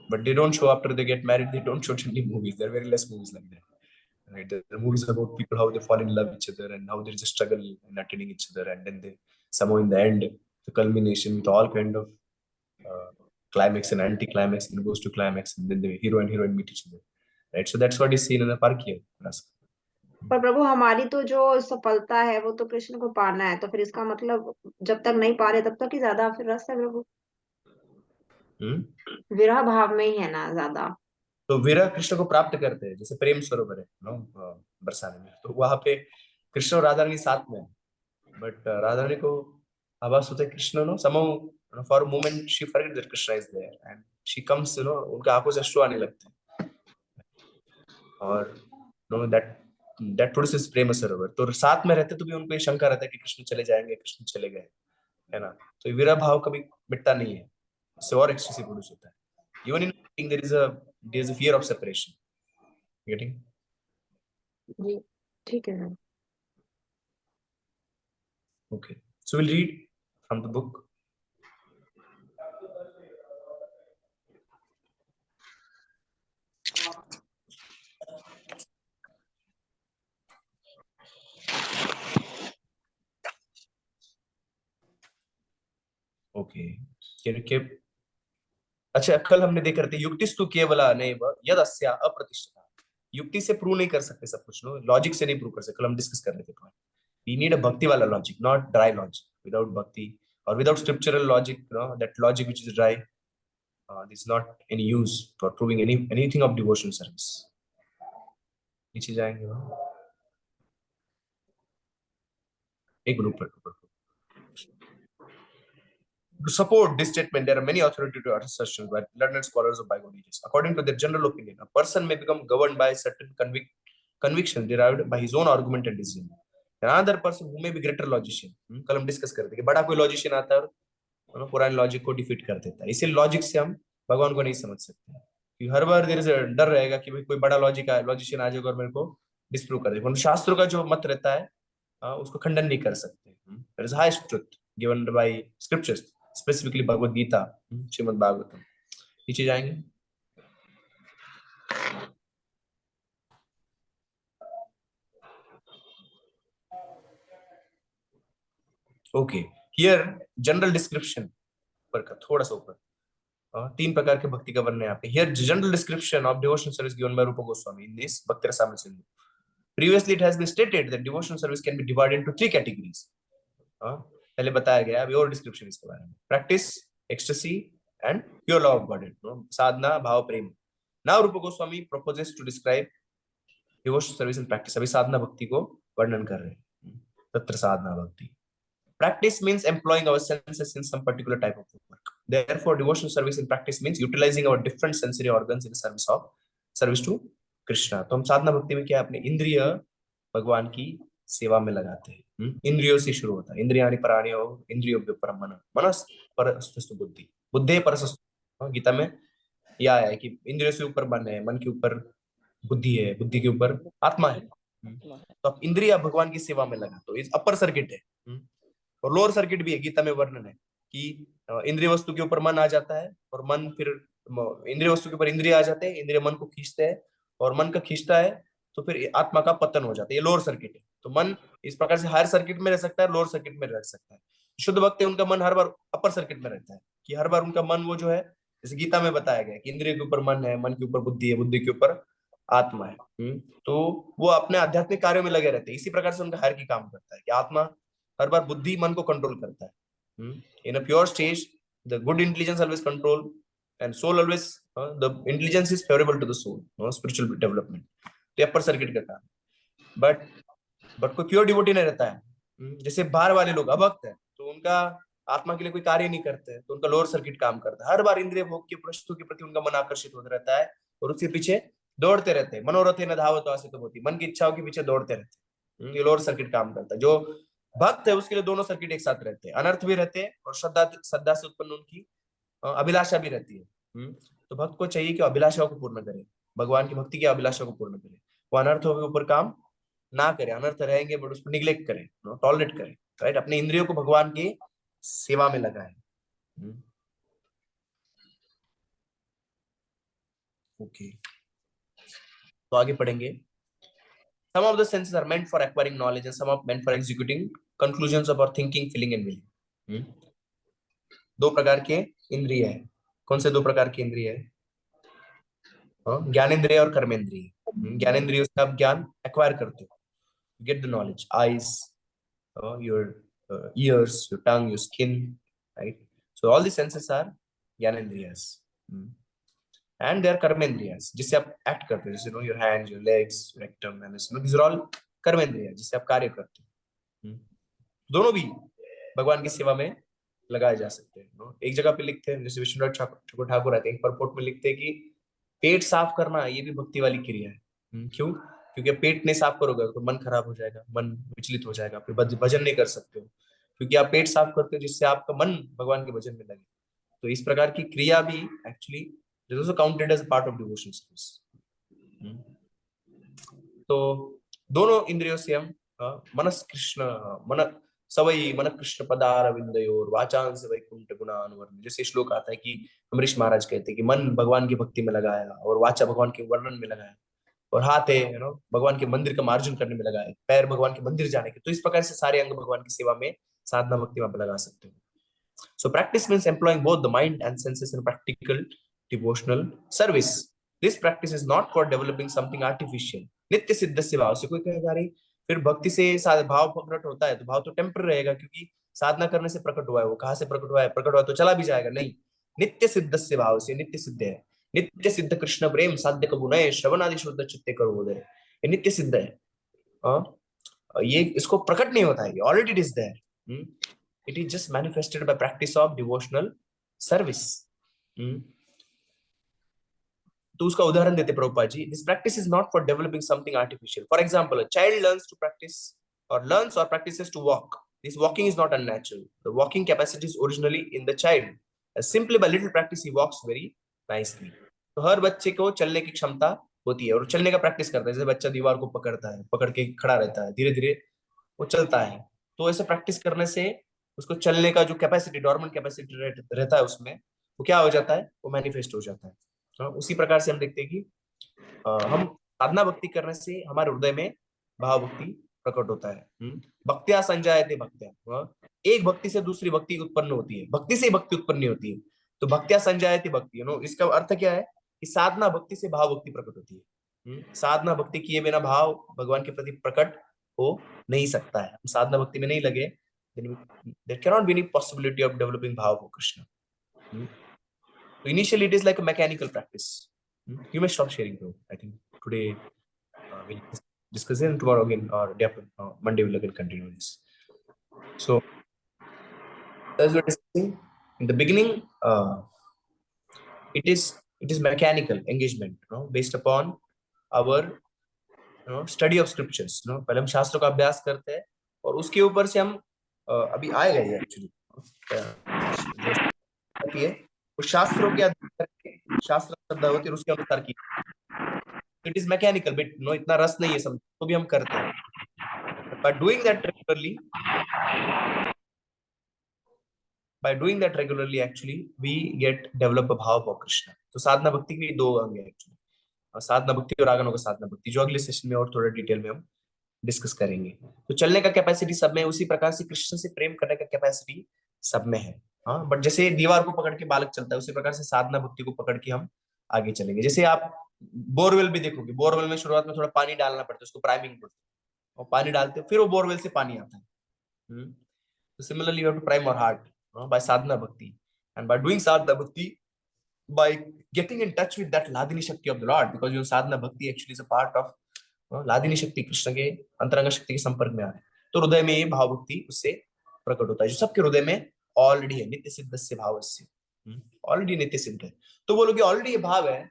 but they don't show after they get married. They don't show any movies. There are very less movies like that, right? There are movies about people how they fall in love with each other and how there is a struggle in attaining each other, and then they somehow in the end the culmination with all kind of climax and anti-climax, and goes to climax, and then the hero and heroine meet each other, right? So that's what is seen in the Parkiya rasa. पर प्रभु हमारी तो जो सफलता है वो तो कृष्ण को पाना है, तो फिर इसका मतलब जब तक नहीं पा रहे तब तक ही ज्यादा फिर रस है प्रभु. विरह भाव में ही है ना ज्यादा. तो विरह कृष्ण को प्राप्त करते हैं, जैसे प्रेम सरोवर है बरसाने में, तो वहां पे कृष्ण और राधा रानी साथ में, बट राधा रानी को आभास होता है Krishna somehow for a moment she forgets that Krishna is there and she comes, उनके आंखों से अश्रु आने लगते हैं, और that produces प्रेम सरोवर. तो साथ में रहते तो भी उनको ये शंका रहता है कि कृष्ण चले जाएंगे, कृष्ण चले गए, है ना। तो ये विरह भाव कभी मिटता नहीं है, इससे और एक्सटेसिव प्रोड्यूस होता है। Even in there is a fear of separation, getting. जी ठीक है sir. Okay, so we'll read from the book. Okay, क्या अच्छा, कल हमने देख रहे थे युक्तिस्तु केवला नैव यदस्या अप्रतिष्ठिता। युक्ति से प्रूव नहीं कर सकते सब कुछ, नो लॉजिक से नहीं प्रूव कर सकते। कल हम डिस्कस कर रहे थे पॉइंट, वी नीड अ भक्ति वाला logic, not dry logic. Without भक्ति और without scriptural logic, that logic which is dry, this is not any use for proving anything of devotion service. नीचे जाएंगे एक ग्रुप पर। To support this statement, there are many authoritative assertions by learned scholars of bygone ages. According to their general opinion, a person may become governed by certain conviction derived by his own argument and decision. Another person who may be greater logician, कल हम discuss करते कि बड़ा कोई logician आता है और पुराने लॉजिक को डिफीट कर देता है। इसी लॉजिक से हम भगवान को नहीं समझ सकते, कि हर बार देर से डर रहेगा कि भाई कोई बड़ा लॉजिशियन आ जाएगा और मेरे को डिस्प्रूव कर देगा। शास्त्रों का जो मत रहता है उसको खंडन नहीं कर सकते। There is highest truth given by scriptures, specifically Bhagavad Gita, Shrimad Bhagavatam. नीचे जाएंगे। ओके, हियर जनरल डिस्क्रिप्शन पर का थोड़ा सा ऊपर, तीन प्रकार के भक्ति का वर्णन है यहाँ पे। Here general description of devotional service given by Rupa Goswami in this Bhakti Rasamrita Sindhu. Previously it has been stated that devotional service can be divided into three categories. पहले बताया गया, अभी और डिस्क्रिप्शन इसके बारे में। Practice, ecstasy and pure love of God, sadhana, bhava, prem. Now Rupa Goswami proposes to describe devotional service and practice. अभी साधना भक्ति को वर्णन कर रहे हैं। तत्र साधना भक्ति। Practice means employing our senses in some particular type of work. Therefore, devotional service and practice means utilizing our different sensory organs in service to Krishna. तो हम साधना भक्ति में क्या अपने इंद्रिय भगवान की सेवा में लगाते हैं। इंद्रियों से शुरू होता है। इंद्रियाणि पराणि इंद्रियो परम मन, मनस परस्तु बुद्धि, बुद्धे परस्तु। गीता में यह आया है कि इंद्रियों से ऊपर मन है, मन के ऊपर बुद्धि है, बुद्धि के ऊपर आत्मा है। तो अब इंद्रिया भगवान की सेवा में लगा, तो इस अपर सर्किट है। और लोअर सर्किट भी है, गीता में वर्णन है कि इंद्रिय वस्तु के ऊपर मन आ जाता है और मन फिर इंद्रिय वस्तु के ऊपर इंद्रिय आ जाते हैं, इंद्रिय मन को खींचते हैं और मन का खींचता है तो फिर आत्मा का पतन हो जाता है। ये लोअर सर्किट है। तो मन इस प्रकार से हायर सर्किट में रह सकता है, लोअर सर्किट में रह सकता है। शुद्ध भक्त है, उनका मन हर बार अपर सर्किट में रहता है, कि हर बार उनका मन वो जो है, जैसे गीता में बताया गया कि इंद्रिय के ऊपर मन है, मन के ऊपर बुद्धि है, बुद्धि के ऊपर आत्मा है। तो वो अपने आध्यात्मिक कार्यों में लगे रहते हैं। इसी प्रकार से उनका हायर की काम करता है कि आत्मा हर बार बुद्धि मन को कंट्रोल करता है। In a pure stage the good intelligence always control and soul always, the intelligence is favourable to the soul, spiritual development. तो अपर सर्किट का काम। बट कोई प्योर डिवोटी नहीं रहता है, जैसे बाहर वाले लोग अभक्त है, तो उनका आत्मा के लिए कोई कार्य नहीं करते हैं, तो उनका लोअर सर्किट काम करता है। हर बार इंद्रिय भोग की वस्तु के प्रति उनका मन आकर्षित होता रहता है और उसके पीछे दौड़ते रहते हैं। मनोरथे न धावतो आसितो भवति, मन की इच्छाओं के पीछे दौड़ते रहते हैं। ये लोअर सर्किट काम करता है। जो भक्त है उसके लिए दोनों सर्किट एक साथ रहते हैं, अनर्थ भी रहते हैं और श्रद्धा से उत्पन्न उनकी अभिलाषा भी रहती है। तो भक्त को चाहिए कि अभिलाषाओं को पूर्ण करे, भगवान की भक्ति की अभिलाषा को पूर्ण करे। वो अनर्थों के ऊपर काम ना करे, अनर्थ रहेंगे बट उसको निग्लेक्ट करे, टॉलरेट करे, राइट। अपने इंद्रियों को भगवान की सेवा में लगाए। ओके, तो आगे पढ़ेंगे। Some of the senses are meant for acquiring knowledge and some are meant for executing conclusions of our thinking, feeling and willing. दो प्रकार के इंद्रिय है। कौन से दो प्रकार की इंद्रिय है? ज्ञानेंद्रिय और कर्मेंद्रिय। ज्ञानेंद्रियों से आप ज्ञान एक्वायर करते हो, get the knowledge, eyes, your ears, your tongue, your skin, right? So all the senses are ज्ञानेंद्रियस and they are कर्मेंद्रियस, जिससे आप एक्ट करते हो, जैसे your hands, your legs, your rectum, and these are all कर्मेंद्रिय, जिससे आप कार्य करते हो। दोनों भी भगवान की सेवा में लगाए जा सकते हैं। एक जगह पे लिखते हैं, जैसे विष्णुनाथ ठाकुर आते हैं, एक परपोर्ट में लिखते हैं कि पेट साफ करना ये भी भक्ति वाली क्रिया है। क्यों? क्योंकि पेट नहीं साफ करोगे तो मन खराब हो जाएगा, मन विचलित हो जाएगा, फिर भजन नहीं कर सकते हो। क्योंकि आप पेट साफ करते हो जिससे आपका मन भगवान के भजन में लगे। तो इस प्रकार की क्रिया भी actually is also counted as part of devotion service. तो दोनों इंद्रियों से हम मनस कृष्ण मन सवई मन कृष्ण पदार विंदयोर वाचान से वैकुंठ गुणानुवर्णन, जैसे श्लोक आता है कि अमरीश महाराज कहते हैं कि मन भगवान की भक्ति में लगाया और वाचा भगवान के वर्णन में लगाया और हाथ है भगवान के मंदिर का मार्जन करने में लगाए, पैर भगवान के मंदिर जाने के। तो इस प्रकार से सारे अंग भगवान की सेवा में साधना भक्ति में आप लगा सकते हो। So practice means employing both the mind and senses in practical devotional service. This practice is not for developing something artificial. नित्य सिद्ध से भाव से, कोई कहेगा अरे फिर भक्ति से भाव प्रकट होता है, तो भाव तो टेम्पररी रहेगा क्योंकि साधना करने से प्रकट हुआ है। वो कहाँ से प्रकट हुआ है? प्रकट हुआ तो चला भी जाएगा। नहीं, नित्य सिद्ध से भाव से नित्य सिद्ध है। नित्य सिद्ध कृष्ण प्रेम साध्य कबुनय श्रवण आदि शुद्ध चित्ते करोदय, ये नित्य सिद्ध है। ये इसको प्रकट नहीं होता है, already it is there. It is just manifested by practice of devotional service. तो उसका उदाहरण देते Prabhupada ji, this practice is not for developing something artificial. For example, a child learns to practice or practices to walk. This walking is not unnatural. The walking capacity is originally in the child. Simply by little practice, he walks very nicely. तो हर बच्चे को चलने की क्षमता होती है और चलने का प्रैक्टिस करता है। जैसे बच्चा दीवार को पकड़ता है, पकड़ के खड़ा रहता है, धीरे धीरे वो चलता है। तो ऐसे प्रैक्टिस करने से उसको चलने का जो कैपेसिटी, डॉर्मेंट कैपेसिटी रहता है उसमें, वो क्या हो जाता है? वो मैनिफेस्ट हो जाता है। उसी प्रकार से हम देखते हैं कि हम साधना भक्ति करने से हमारे हृदय में भाव भक्ति प्रकट होता है। भक्त्या संजायते भक्त्या, एक भक्ति से दूसरी भक्ति उत्पन्न होती है, भक्ति से भक्ति उत्पन्न होती है। तो भक्त्या संजायते भक्ति, इसका अर्थ क्या है कि साधना भक्ति से भाव भक्ति प्रकट होती है। साधना भक्ति किए बिना भाव भगवान के प्रति प्रकट हो नहीं सकता है। हम साधना भक्ति में नहीं लगे, there cannot be any possibility of developing bhava for Krishna. So initially it is like a mechanical practice. You may stop sharing though. I think today we'll discuss it, and tomorrow again or Monday we'll again continue this. So as we're discussing in the beginning, it is mechanical engagement, based upon our study of scriptures. पहले हम शास्त्रों का अभ्यास करते हैं और उसके ऊपर से हम अभी आएगा ये एक्चुअली है वो शास्त्रों के आधार पर शास्त्र श्रद्धा होती है उसके अनुसार की। इट इज मैकेनिकल बिट, इतना रस नहीं है समझ, तो भी हम करते हैं। by doing that regularly actually we get develop a bhava for Krishna. तो साधना भक्ति के दो अंग है एक्चुअली, साधना भक्ति और आगनों का साधना भक्ति, जो अगले सेशन में और थोड़ा डिटेल में हम डिस्कस करेंगे। तो चलने का कैपेसिटी सब में, उसी प्रकार से कृष्ण से प्रेम करने का कैपेसिटी सब में है। हाँ, बट जैसे दीवार को पकड़ के बालक चलता है, उसी प्रकार से साधना भक्ति को पकड़ के हम आगे चलेंगे। जैसे आप बोरवेल भी देखोगे, बोरवेल में शुरुआत में थोड़ा पानी डालना पड़ता है, उसको प्राइमिंग बोलते हैं, और पानी डालते हो फिर वो बोरवेल से पानी आता है। तो similarly you have to prime your heart by sadhana bhakti, and by doing साधना भक्ति, by getting in touch with that ladini shakti of the Lord, because your sadhana bhakti actually is a part of Ladini शक्ति, कृष्ण के अंतरंग शक्ति के संपर्क में आ रहे, तो हृदय में ये भाव भक्ति उससे प्रकट होता है, जो सबके हृदय में ऑलरेडी है। नित्य सिद्ध से भाव से ऑलरेडी नित्य सिद्ध है। तो बोलो कि ऑलरेडी ये भाव है,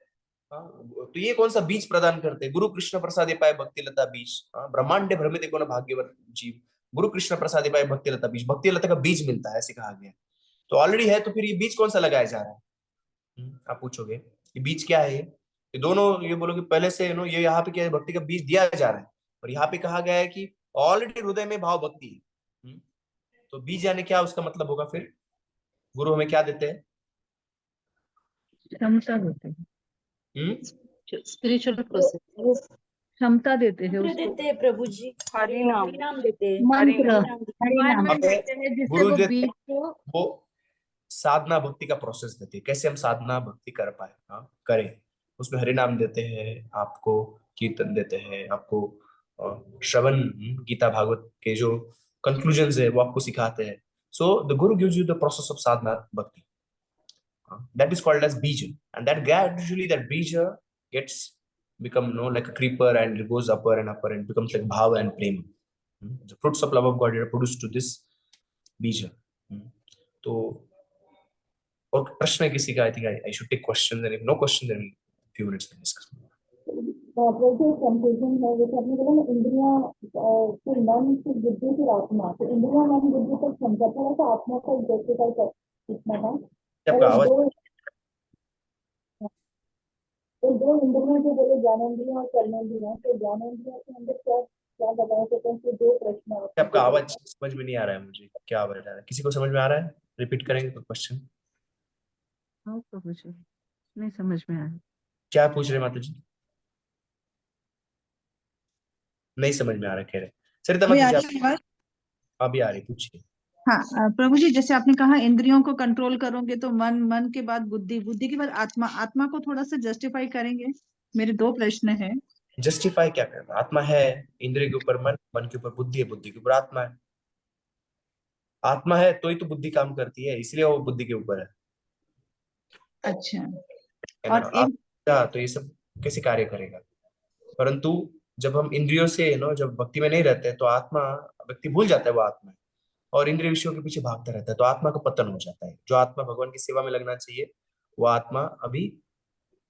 तो ये कौन सा बीज प्रदान करते हैं? गुरु कृष्ण प्रसादे पाए भक्ति लता बीज, ब्रह्मांडे भ्रमित कौन भाग्यवर जीव, गुरु कृष्ण प्रसादे पाए भक्ति लता बीज, भक्ति लता का बीज मिलता है ऐसे कहा गया। तो ऑलरेडी है, तो फिर ये बीज कौन सा लगाया जा रहा है? आप पूछोगे ये बीज क्या है? ये दोनों, ये बोलोगे पहले से ये यहाँ पे क्या है? भक्ति का बीज दिया जा रहा है, और यहाँ पे कहा गया है कि ऑलरेडी हृदय में भाव भक्ति है। तो बीज यानी क्या, उसका मतलब होगा फिर गुरु हमें क्या देते हैं? क्षमता देते हैं, स्पिरिचुअल प्रोसेस, क्षमता देते हैं मंत्र देते हैं प्रभु जी, हरि नाम देते हैं, मंत्र हमें देते हैं जिससे गुरु वो देते बीज हैं, को वो साधना भक्ति का प्रोसेस देते हैं, कैसे हम साधना भक्ति कर पाए, करें। उसमें हरि नाम देते हैं, आपको कीर्तन देते हैं, आपको श्रवण, गीता भागवत के जो कंक्लूजन्स है वो आपको सिखाते हैं। So the Guru gives you the process of sadhana bhakti, that is called as bija, and that gradually that bija gets become like a creeper, and it goes upper and upper and becomes like bhava and prema. The fruits of love of God are produced to this bija. तो और प्रश्न किसी का, I think I should take questions, and if no question then few minutes we'll discuss. Prabhu confusion है जैसे आपने बोला ना इंद्रियां फिर मन फिर बुद्धि फिर आत्मा तो इंद्रियां मन बुद्धि तक समझा था वैसे आत्मा को जस्टिफाई कर इतना था आपका और आवाज दो इंद्रियां जो बोले ज्ञानेंद्रियां और कर्मेंद्रियां तो ज्ञानेंद्रियां के अंदर क्या क्या बताया सकते हैं कि दो प्रश्न हैं आपका आवाज समझ में नहीं आ रहा है मुझे, क्या आवाज आ रहा है? किसी को समझ में आ रहा है? रिपीट करेंगे तो क्वेश्चन हाँ प्रभु जी, नहीं समझ में आया। क्या पूछ रहे माता जी? नहीं समझ में आ रहा, कह रहे सरिता अभी माता आ जी, रही है आवाज? आप अभी आ रही, पूछिए। हाँ प्रभु जी जैसे आपने कहा इंद्रियों को कंट्रोल करोगे तो मन, मन के बाद बुद्धि, बुद्धि के बाद आत्मा, आत्मा को थोड़ा सा जस्टिफाई करेंगे। मेरे दो प्रश्न है। जस्टिफाई क्या करना? आत्मा है, इंद्रिय के ऊपर मन, मन के ऊपर बुद्धि है, बुद्धि के ऊपर आत्मा है। आत्मा है तो ही तो बुद्धि काम करती है, इसलिए वो बुद्धि के ऊपर है अच्छा ना? और एक आत्मा तो ये सब कैसे कार्य करेगा? परंतु जब हम इंद्रियों से जब भक्ति में नहीं रहते तो आत्मा, व्यक्ति भूल जाता है वो आत्मा है और इंद्रिय विषयों के पीछे भागता रहता है, तो आत्मा का पतन हो जाता है। जो आत्मा भगवान की सेवा में लगना चाहिए वो आत्मा अभी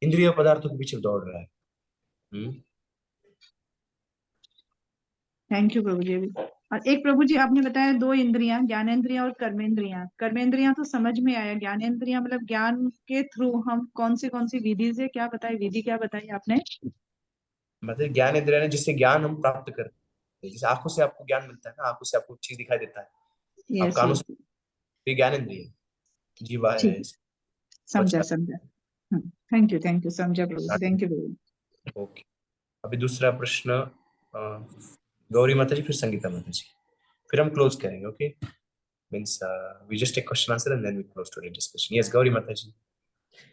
इंद्रिय पदार्थों के पीछे दौड़ रहा है। थैंक यू प्रभु जी। अभी और एक प्रभु जी आपने बताया दो इंद्रियां, ज्ञानेंद्रियां और कर्मेंद्रियां। कर्मेंद्रियां तो समझ में आया, ज्ञानेंद्रियां मतलब ज्ञान के थ्रू हम कौन सी विधि से, क्या बताई विधि, क्या बताई आपने? मतलब ज्ञान इंद्रिय है जिससे ज्ञान हम प्राप्त करते हैं। जैसे आंखों से आपको ज्ञान मिलता है ना, आंखों से आपको चीज दिखाई देता है, आप यस कानों यस, से, ये ज्ञान इंद्रिय है, जीवा है, ठीक, समझा बचता समझा। थैंक यू समझा प्रभु जी, है। Thank you Prabhu ji. Okay, अभी दूसरा प्रश्न गौरी माता जी, फिर संगीता माता जी, फिर हम क्लोज करेंगे। Okay, means we just take question answer and then we close today discussion. Yes Gauri Mata ji.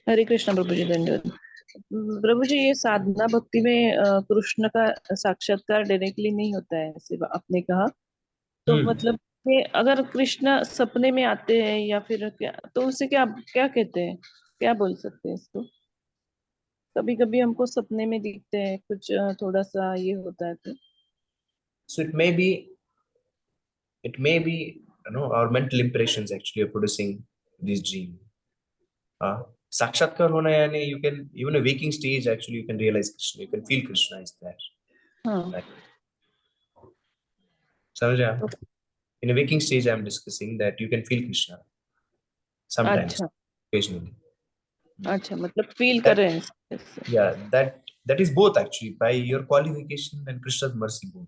हरे कृष्ण प्रभु जी, धन्यवाद। प्रभु जी, ये साधना भक्ति में कृष्ण का साक्षात्कार डायरेक्टली नहीं होता है, सिर्फ आपने कहा, तो मतलब ये अगर कृष्ण सपने में आते हैं या फिर क्या, तो उसे क्या क्या कहते हैं, क्या बोल सकते हैं इसको? कभी कभी हमको सपने में दिखते हैं कुछ, थोड़ा सा ये होता है तो। So it may be our mental impressions actually are producing this dream. साक्षात्कार होना यानी you can, even a waking stage actually you can realize Krishna, you can feel Krishna is there. हाँ, Right? समझ आया? तो In a waking stage I am discussing that you can feel Krishna sometimes, अच्छा occasionally. अच्छा, मतलब feel कर That, रहे हैं इससे। yeah, that is both actually by your qualification and Krishna's mercy both.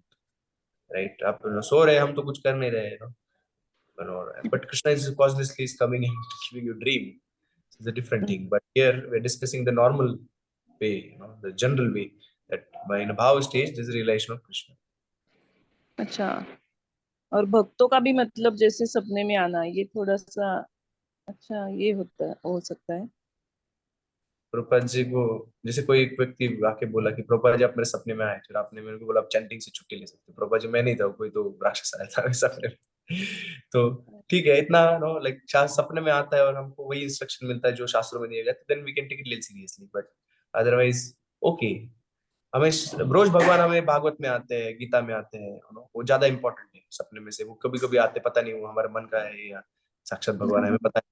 Right? आप सो रहे हैं, हम तो कुछ कर नहीं रहे, but Krishna is causelessly is coming and giving you dream. It's a different thing. But here we're discussing the normal way, the general way, that by in a bhava stage there's a realization of Krishna. अच्छा, और भक्तों का भी मतलब जैसे सपने में आना, ये थोड़ा सा अच्छा ये होता है, हो सकता है। प्रभुपाद जी को, जैसे कोई एक व्यक्ति आके बोला कि प्रभुपाद जी आप मेरे सपने में आए, फिर आपने मेरे को बोला आप चैंटिंग से छुट्टी ले सकते हो। प्रभुपाद जी मैं नहीं था, कोई तो राक्षस आया था मेरे सपने में। तो ठीक है, इतना लाइक सपने में आता है और हमको वही इंस्ट्रक्शन मिलता है जो शास्त्रों में दिया गया, then we can take it little seriously, but otherwise okay. हमें रोज भगवान हमें भागवत में आते हैं, गीता में आते हैं, वो ज्यादा इंपॉर्टेंट है सपने में से। वो कभी कभी आते, पता नहीं वो हमारे मन का है या साक्षात भगवान है, हमें पता नहीं।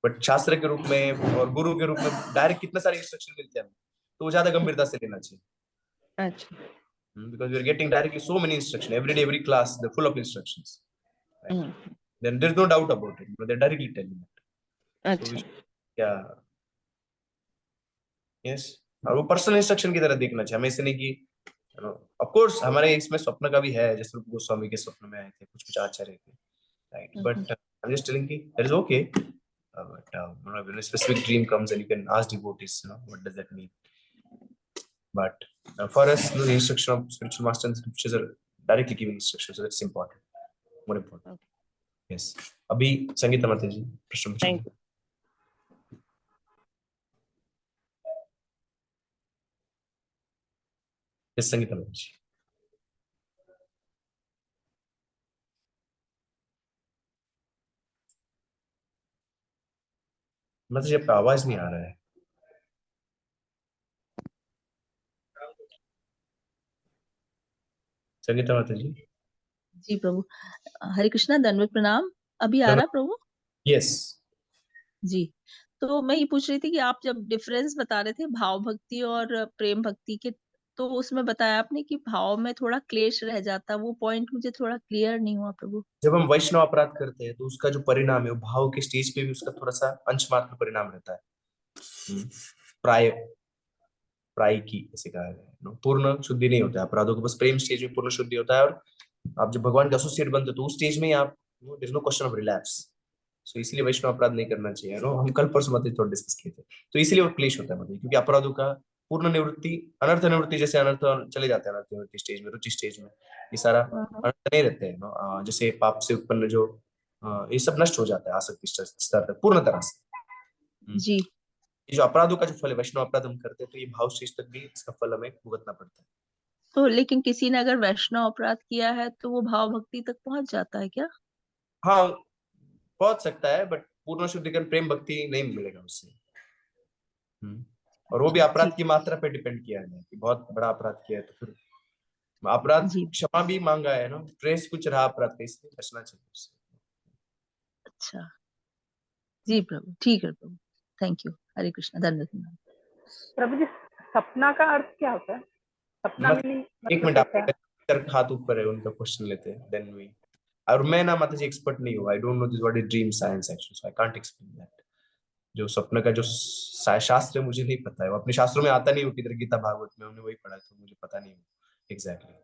बट शास्त्र के रूप में और गुरु के रूप में डायरेक्ट कितने सारे इंस्ट्रक्शन मिलते हैं हमें, तो वो ज्यादा गंभीरता से लेना चाहिए, अच्छा। because we are getting directly so many instructions every day, every class they're full of instructions, right? Then there's no doubt about it, they're directly telling it. So we अच्छा, should, yeah, yes, और वो personal instruction की तरह देखना चाहिए हमें, ऐसे नहीं कि ऑफ कोर्स हमारे इसमें स्वप्न का भी है, जैसे रूप गोस्वामी के स्वप्न में आए थे कुछ कुछ आचार्य थे, right? But I am just telling कि that is okay, but when a specific dream comes and you can ask devotees, what does that mean? But for us, the instruction of spiritual master and scriptures are directly giving instructions, so that's important, more important. Yes. अभी संगीता माता जी प्रश्न पूछिए। Thank you. Yes, Sangeeta माता जी। माता जी आपका आवाज नहीं आ रहा है। संगीता माता जी। जी प्रभु, हरे कृष्णा, दंडवत प्रणाम। अभी आ रहा प्रभु? यस। जी, तो मैं ये पूछ रही थी कि आप जब डिफरेंस बता रहे थे भाव भक्ति और प्रेम भक्ति के, तो उसमें बताया आपने कि भाव में थोड़ा क्लेश रह जाता, वो पॉइंट मुझे थोड़ा क्लियर नहीं हुआ प्रभु। जब हम वैष्णव अपराध करते हैं तो उसका जो परिणाम है वो भाव के स्टेज पे भी उसका थोड़ा सा अंश मात्र परिणाम रहता है। प्राय प्राय की ऐसे कहा गया है। पूर्ण शुद्धि नहीं होता है अपराधों को, बस प्रेम स्टेज में पूर्ण शुद्धि होता है। और आप जब भगवान के एसोसिएट बनते हो तो उस स्टेज में ही आप there is no question of relapse. So इसलिए वैष्णव अपराध नहीं करना चाहिए। हम कल परसों मतलब थोड़ा डिस्कस किए थे। तो इसलिए वो क्लेश होता है मतलब, क्योंकि अपराधों का पूर्ण निवृत्ति, अनर्थ निवृत्ति, जैसे अनर्थ चले जाते हैं अनर्थ निवृत्ति स्टेज में, रुचि स्टेज में ये सारा अनर्थ नहीं रहते हैं। जैसे पाप से उत्पन्न जो ये सब नष्ट हो जाता है आसक्ति स्तर तक पूर्ण तरह से। जी। ये जो अपराधों का जो फल है, वैष्णव अपराध हम करते हैं तो ये भाव स्टेज तक भी इसका फल हमें भुगतना पड़ता है। तो लेकिन किसी ने अगर वैष्णव अपराध किया है तो वो भाव भक्ति तक पहुंच जाता है क्या? हाँ पहुंच सकता है, बट पूर्ण शुद्धिकरण प्रेम भक्ति नहीं मिलेगा उससे। और वो भी जी अपराध की मात्रा पे डिपेंड किया है कि बहुत बड़ा अपराध किया है तो फिर अपराध जी। क्षमा भी मांगा है ना, ट्रेस कुछ रहा अपराध का, इसलिए बचना चाहिए उससे। अच्छा जी प्रभु, ठीक है प्रभु, थैंक यू। हरे कृष्णा, धन्यवाद। प्रभु जी, सपना का अर्थ क्या होता है? सपना मत मीनिंग एक मतलब मिनट, कैसा है? आप हाथ ऊपर है, उनका क्वेश्चन लेते हैं देन वी। और मैं ना माता जी एक्सपर्ट नहीं हूँ, I don't know this what is dream science actually, so I can't explain that. जो सपने का जो शास्त्र है मुझे नहीं पता है, वो अपने शास्त्रों में आता नहीं हो, किधर गीता भागवत में हमने वही पढ़ा, तो मुझे पता नहीं एग्जैक्टली।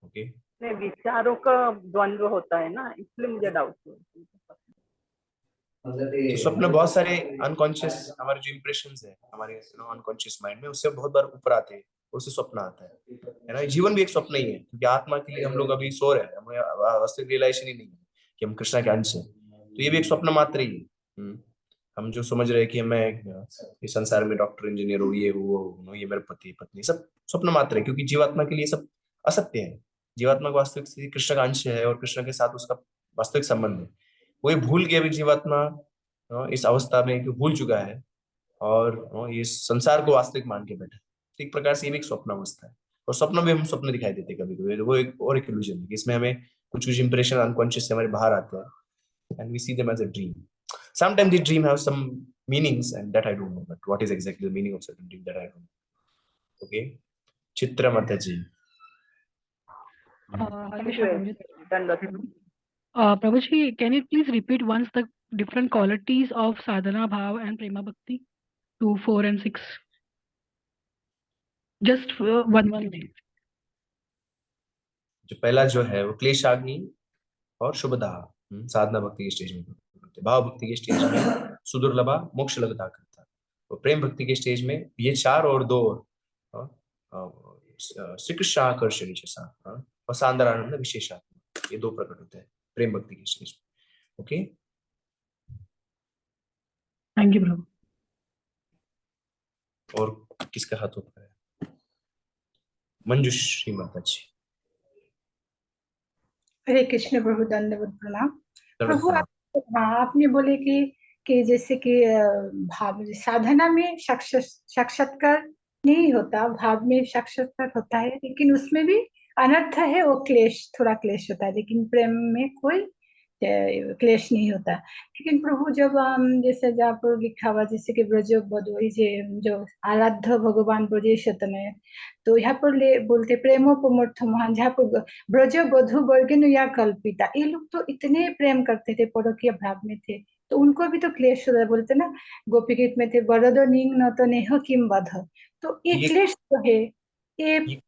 ओके, में विचारों का द्वंद्व होता है ना, इसलिए मुझे डाउट हुआ। तो स्वप्न बहुत सारे अनकॉन्शियस हमारे जो इंप्रेशंस है हमारे अनकॉन्शियस माइंड में, उससे बहुत बार ऊपर आते हैं, उससे स्वप्न आता है ना। जीवन भी एक स्वप्न ही है, क्योंकि आत्मा के लिए हम लोग अभी सो रहे हैं, हमें वास्तविक रियलाइजेशन ही नहीं है कि हम कृष्णा के अंश हैं। तो ये भी एक स्वप्न मात्र ही है। हम जो समझ रहे हैं कि मैं इस संसार में डॉक्टर इंजीनियर हूँ, ये हूँ वो हूँ, ये मेरे पति पत्नी, सब स्वप्न मात्र है, क्योंकि जीवात्मा के लिए सब असत्य है। जीवात्मा का वास्तविक स्थिति कृष्ण का अंश है और कृष्ण के साथ उसका वास्तविक संबंध है। वही भूल के अभी जीवात्मा इस अवस्था में क्यों भूल चुका है और ये संसार को वास्तविक मान के बैठा है। तो एक प्रकार से ये भी एक स्वप्न अवस्था है। और स्वप्न में हम स्वप्न दिखाई देते कभी कभी, वो एक और एक इल्यूजन है, इसमें हमें कुछ कुछ इंप्रेशन अनकॉन्शियस से हमारे बाहर आते हैं and we see them as a dream. Sometimes the dream have some meanings and that I don't know, but what is exactly the meaning of certain dream, that I don't know. Okay, Chitra Mataji. Prabhuji, can you please repeat once the different qualities of sadhana bhav and prema bhakti 2, 4 and 6? Just one day. जो पहला जो है वो क्लेशाग्नि और शुभदा साधना भक्ति के stage में, भाव भक्ति के स्टेज में सुदुर्लभा मोक्ष लगता करता, और प्रेम भक्ति के स्टेज में ये चार और दो श्री कृष्ण आकर्षण और सांदरानंद विशेषात्मा, ये दो प्रकट होते हैं प्रेम भक्ति के स्टेज में। ओके, थैंक यू प्रभु। और किसका हाथ ऊपर है? मंजुश्री माता जी। हरे कृष्ण प्रभु, दंडवत प्रणाम प्रभु। हाँ, आपने बोले कि जैसे कि भाव साधना में साक्षात्कार नहीं होता, भाव में साक्षात्कार होता है, लेकिन उसमें भी अनर्थ है, वो क्लेश, थोड़ा क्लेश होता है, लेकिन प्रेम में कोई क्लेश नहीं होता। लेकिन प्रभु जब जैसे जहाँ पर लिखा हुआ जैसे कि ब्रज बधोई जो आराध्य भगवान ब्रजेशतन है, तो यहाँ पर बोलते प्रेमोपमर्थ महान, जहाँ पर ब्रज बधु वर्गन या कल्पिता, ये लोग तो इतने प्रेम करते थे, परकीय भाव में थे, तो उनको भी तो क्लेश होता है। बोलते ना गोपी गीत में थे, वरद निंग न तो नेह किम बध, तो ये क्लेश तो है। ये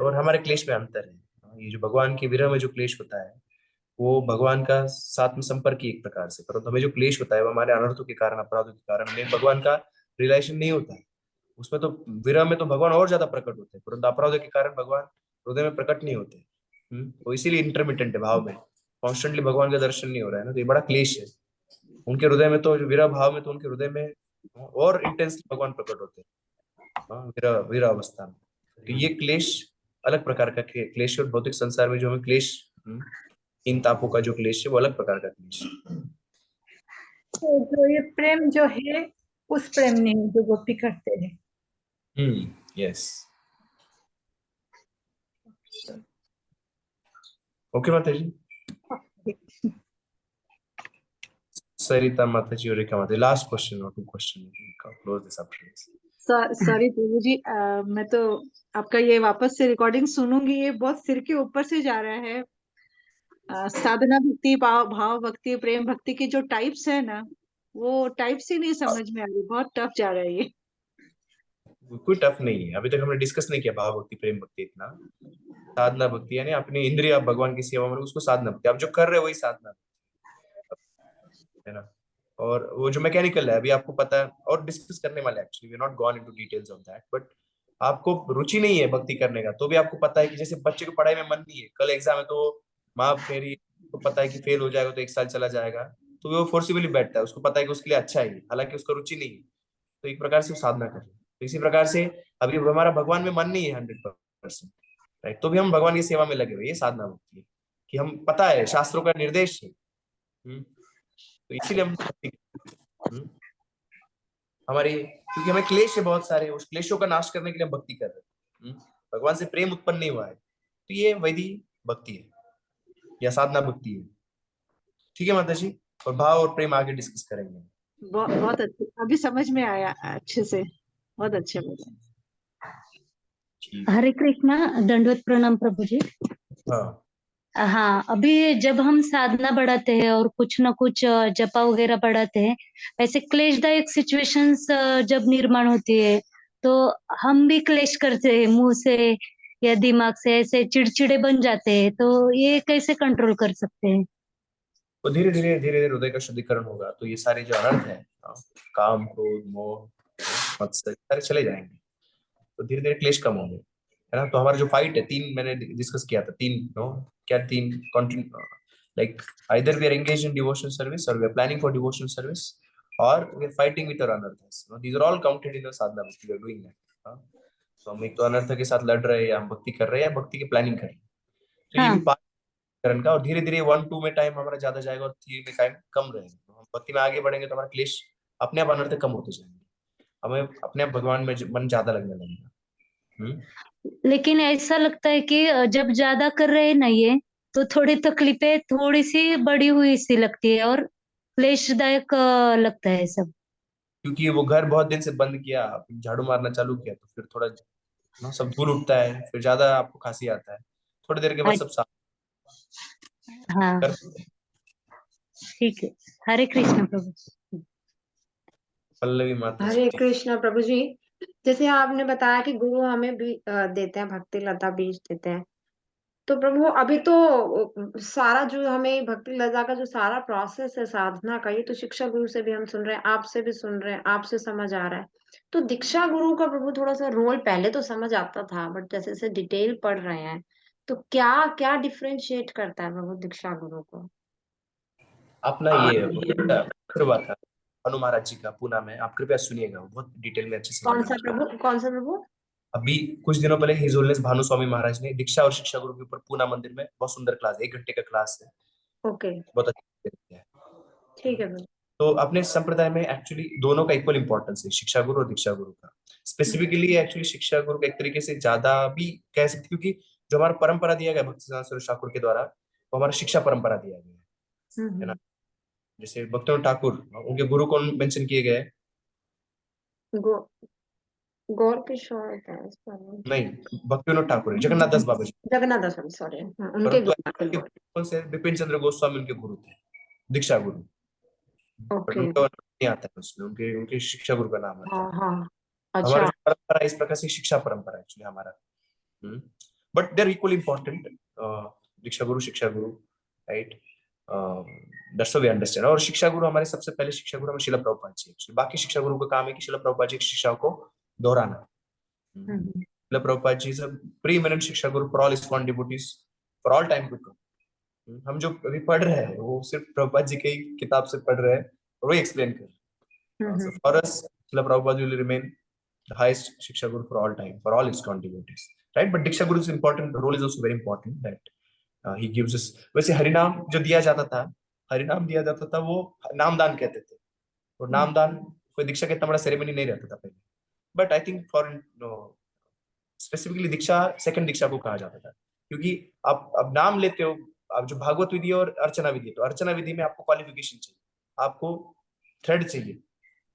और हमारे क्लेश में अंतर है। ये जो भगवान के विरह में जो क्लेश होता है वो भगवान का साथ में संपर्क ही एक प्रकार से, परंतु हमें जो क्लेश होता है वो हमारे अनर्थों के कारण, अपराधों के कारण, हमें भगवान का रिलेशन नहीं होता है उसमें। तो विरह में तो भगवान और ज्यादा प्रकट होते हैं, परंतु अपराधों के कारण भगवान हृदय में प्रकट नहीं होते। तो इसीलिए इंटरमिटेंट है भाव में, कॉन्स्टेंटली भगवान का दर्शन नहीं हो रहा है ना, तो ये बड़ा क्लेश है उनके हृदय में। तो विरह भाव में तो उनके हृदय में और इंटेंसली भगवान प्रकट होते हैं विरह विरह अवस्था में। तो ये क्लेश अलग प्रकार का क्लेश, और भौतिक संसार में जो हमें क्लेश, इन तापों का जो क्लेश है वो अलग प्रकार का क्लेश है। तो जो ये प्रेम जो है उस प्रेम नहीं जो गोपी करते हैं। यस, ओके माता जी। सरिता माता जी और रेखा माता जी, लास्ट क्वेश्चन और 2 question, close this up please. Sorry प्रभु जी, मैं तो आपका ये वापस से रिकॉर्डिंग सुनूंगी, ये बहुत सिर के ऊपर से जा रहा है। साधना भक्ति, भाव भक्ति, प्रेम भक्ति के जो टाइप्स है ना, वो टाइप्स ही नहीं समझ में आ रही, बहुत टफ जा रहा है ये। कोई टफ नहीं है, अभी तक हमने डिस्कस नहीं किया भाव भक्ति प्रेम भक्ति इतना। साधना भक्ति यानी अपनी इंद्रिय आप भगवान की सेवा में उसको साधना भक्ति, आप जो कर रहे हो वही साधना है ना। और वो जो मैकेनिकल है अभी आपको पता है और डिस्कस करने वाले, actually we not gone into details of that, but आपको रुचि नहीं है भक्ति करने का तो भी आपको पता है कि जैसे बच्चे को पढ़ाई में मन नहीं है, कल एग्जाम है तो माँ मेरी को पता है कि फेल हो जाएगा तो 1 साल चला जाएगा, तो वो फोर्सिबली बैठता है, उसको पता है कि उसके लिए अच्छा है, हालांकि उसका रुचि नहीं है, तो एक प्रकार से वो साधना कर रहे हैं। तो इसी प्रकार से अभी हमारा भगवान में मन नहीं है 100%, राइट, तो भी हम भगवान की सेवा में लगे हुए, ये साधना भक्ति है कि हम पता है शास्त्रों का निर्देश है। तो इसीलिए हम हमारे, क्योंकि हमें क्लेश है बहुत सारे, उस क्लेशों का नाश करने के लिए हम भक्ति कर रहे हैं। भगवान से प्रेम उत्पन्न नहीं हुआ है, तो ये वैदी भक्ति है या साधना भक्ति है। ठीक है माता जी, और भाव और प्रेम आगे डिस्कस करेंगे। बहुत अच्छे, अभी समझ में आया अच्छे से, बहुत अच्छे बोले। हरे कृष्णा, दंडवत प्रणाम प्रभु जी। हाँ हाँ, अभी जब हम साधना बढ़ाते हैं और कुछ ना कुछ जपा वगैरह बढ़ाते हैं, ऐसे क्लेशदायक सिचुएशंस जब निर्माण होती है तो हम भी क्लेश करते हैं, मुंह से या दिमाग से ऐसे चिड़चिड़े बन जाते हैं, तो ये कैसे कंट्रोल कर सकते हैं? तो धीरे धीरे हृदय का शुद्धिकरण होगा, तो ये सारे जो अनर्थ है, काम क्रोध मोह मत्सर, सारे चले जाएंगे, तो धीरे धीरे क्लेश कम होंगे, है ना। तो हमारा जो फाइट है, 3 मैंने डिस्कस किया था, 3 नो क्या 3 continue, like either we are engaged in devotional service or we are planning for devotional service or we are fighting with our anarthas, these are all counted in the sadhana we are doing that. तो हम एक तो अनर्थ के साथ लड़ रहे हैं या हम भक्ति कर रहे हैं या भक्ति की प्लानिंग कर रहे हैं, तो ये भी पार्ट करण का। और धीरे धीरे 1-2 में टाइम हमारा ज्यादा जाएगा और 3 में टाइम कम रहेगा, तो हम भक्ति में आगे बढ़ेंगे तो हमारा क्लेश अपने आप अनर्थ कम होते जाएंगे, हमें अपने आप भगवान में मन ज्यादा लगने लगेगा। लेकिन ऐसा लगता है कि जब ज्यादा कर रहे हैं ना ये, तो थोड़ी तकलीफें थोड़ी सी बड़ी हुई सी लगती है और क्लेशदायक लगता है सब। क्योंकि वो घर बहुत दिन से बंद किया, झाड़ू मारना चालू किया, तो फिर थोड़ा ना सब धूल उठता है, फिर ज्यादा आपको खांसी आता है, थोड़ी देर के बाद सब साफ हाँ, कर। ठीक है। हरे कृष्ण प्रभु। पल्लवी माता हरे कृष्ण प्रभु जी। जैसे आपने बताया कि गुरु हमें भी देते हैं, भक्ति लता बीज देते हैं, तो प्रभु अभी तो सारा जो हमें भक्ति लता का जो सारा प्रोसेस है साधना का, ये तो शिक्षा गुरु से भी हम सुन रहे हैं, आपसे भी सुन रहे हैं, आपसे समझ आ रहा है। तो दीक्षा गुरु का प्रभु थोड़ा सा रोल पहले तो समझ आता था, बट जैसे जैसे डिटेल पढ़ रहे हैं तो क्या क्या डिफरेंशिएट करता है प्रभु दीक्षा गुरु को? अपना ये हुआ था अनु महाराज जी का पूना में, आप कृपया सुनिएगा, बहुत डिटेल में अच्छे से कौन सा प्रभु, कौन सा प्रभु? अभी कुछ दिनों पहले हिज होलीनेस भानु स्वामी महाराज ने दीक्षा और शिक्षा गुरु के ऊपर पूना मंदिर में बहुत सुंदर क्लास, 1 घंटे का क्लास है, ओके, बहुत अच्छा है। ठीक है प्रभु। तो अपने संप्रदाय में एक्चुअली दोनों का इक्वल इंपॉर्टेंस है, शिक्षा गुरु और दीक्षा गुरु का। स्पेसिफिकली एक्चुअली शिक्षा गुरु का एक तरीके से ज्यादा भी कह सकते, क्योंकि जो हमारा परंपरा दिया गया भक्तिसिद्धांत सरस्वती ठाकुर के द्वारा, वो हमारा शिक्षा परंपरा दिया गया है ना। जैसे भक्तिविनोद ठाकुर, उनके गुरु कौन मेंशन किए गए? गौर किशोर दास नहीं, भक्तिविनोद ठाकुर, जगन्नाथ दास बाबा जी, जगन्नाथ दास, सॉरी, उनके कौन से विपिन चंद्र गोस्वामी उनके गुरु थे, दीक्षा गुरु, बट ओके। उनका नहीं आता है उसमें, उनके उनके शिक्षा गुरु का नाम आता है। हाँ, हमारा अच्छा। जो परंपरा इस प्रकार से शिक्षा परंपरा एक्चुअली हमारा, but they are equally important, दीक्षा गुरु शिक्षा गुरु, राइट, दैट्स वी अंडरस्टैंड। और शिक्षा गुरु हमारे सबसे पहले शिक्षा गुरु हमें शिला प्रभुपाद जी, एक्चुअली बाकी शिक्षा गुरु का काम है कि शिला प्रभुपाद जी की शिक्षाओं को दोहराना। Shrila Prabhupada ji is a preeminent shiksha guru for all ISKCON devotees for all time to come. हम जो अभी पढ़ रहे हैं वो सिर्फ प्रभुपाद जी की किताब से पढ़ रहे हैं और वो एक्सप्लेन कर रहे हैं। So for us, Srila Prabhupada will remain the highest Shiksha Guru for all time, for all ISKCON devotees, right? But Diksha Guru's important role is also very important, that he gives us. वैसे हरिनाम जो दिया जाता था, हरिनाम दिया जाता था, वो नामदान कहते थे, और नामदान कोई दीक्षा का इतना बड़ा सेरेमनी नहीं रहता था पहले, but I think for specifically दीक्षा सेकंड दीक्षा को कहा जाता था, क्योंकि आप अब नाम लेते हो, आप जो भागवत विधि और अर्चना विधि, तो अर्चना विधि में आपको क्वालिफिकेशन चाहिए, आपको थ्रेड चाहिए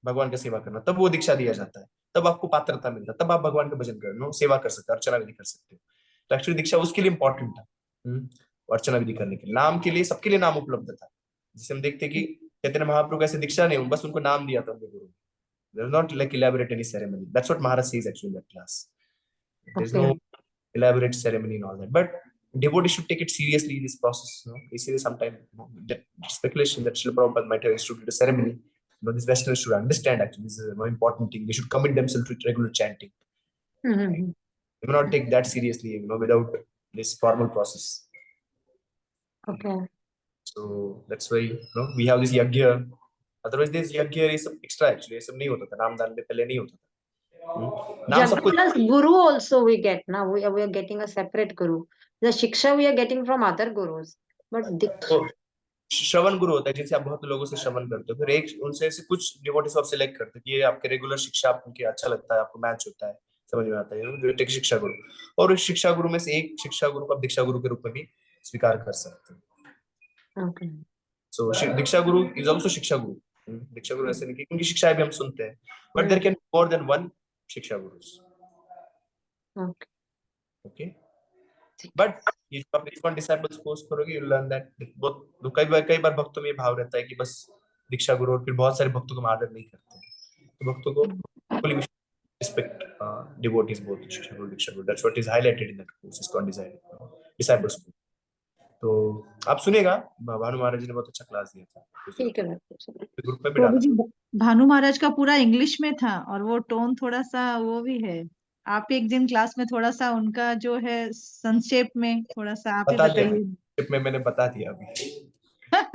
भगवान का सेवा करना, तब वो दीक्षा दिया जाता है, तब आपको पात्रता मिलता, तब आप भगवान का भजन कर सेवा कर सकते हो, अर्चना विधि कर सकते हो। तो एक्चुअली दीक्षा उसके लिए इंपॉर्टेंट था, अर्चना विधि करने के लिए। नाम के लिए सबके लिए नाम उपलब्ध था। जिसे हम देखते कि चैतन्य महाप्रभु कैसे दीक्षा नहीं, बस उनको नाम दिया था उनके गुरु ने। There is not like elaborate any ceremony. That's what Maharaj says actually in that class. There's no elaborate ceremony and all that. But devotees should take it seriously, this process. Easily sometimes that speculation that Srila Prabhupada might have instituted a ceremony. These Westerners should understand actually this is a more important thing. They should commit themselves to regular chanting. They will not take that seriously, without this formal process. Okay. So that's why we have this yagya. Otherwise this yagya is extra actually. ये सब नहीं होता था, नामदान में पहले नहीं होता था। नाम सब कुछ Plus guru also we get now. We are getting a separate guru. The shiksha we are getting from other gurus. But तो श्रवण गुरु होता है, जिनसे आप बहुत लोगों से श्रवण करते हो, फिर एक उनसे से कुछ डिवोटीज आप सिलेक्ट करते हो कि ये आपके रेगुलर शिक्षा आपको अच्छा लगता है, आपको मैच होता है, समझ में आता है, जो एक शिक्षा गुरु। और उस शिक्षा गुरु में से एक शिक्षा गुरु को आप दीक्षा गुरु के रूप में भी स्वीकार कर सकते हो। okay. So Diksha Guru is also शिक्षा गुरु। दीक्षा गुरु ऐसे नहीं कि उनकी शिक्षाएं भी हम सुनते हैं, but there can be more than one shiksha gurus. Okay, but ये जब आप ISKCON डिसाइपल्स कोर्स करोगे, यू लर्न दैट बहुत कई बार भक्तों में भाव रहता है कि बस दीक्षा गुरु, और फिर बहुत सारे भक्तों को हम आदर नहीं करते हैं। तो भक्तों को फुली रिस्पेक्ट डिवोटीज बोथ शिक्षा गुरु दीक्षा गुरु। That's what is highlighted in that course ISKCON disciples. तो आप सुनिएगा, भानु महाराज जी ने बहुत अच्छा क्लास दिया था, ठीक है ग्रुप पे भी डाला। प्रभु जी, भानु महाराज का पूरा इंग्लिश में था और वो टोन थोड़ा सा वो भी है। आप एक दिन क्लास में थोड़ा सा उनका जो है संक्षेप में थोड़ा सा आप ही बताइए। में मैंने बता दिया अभी।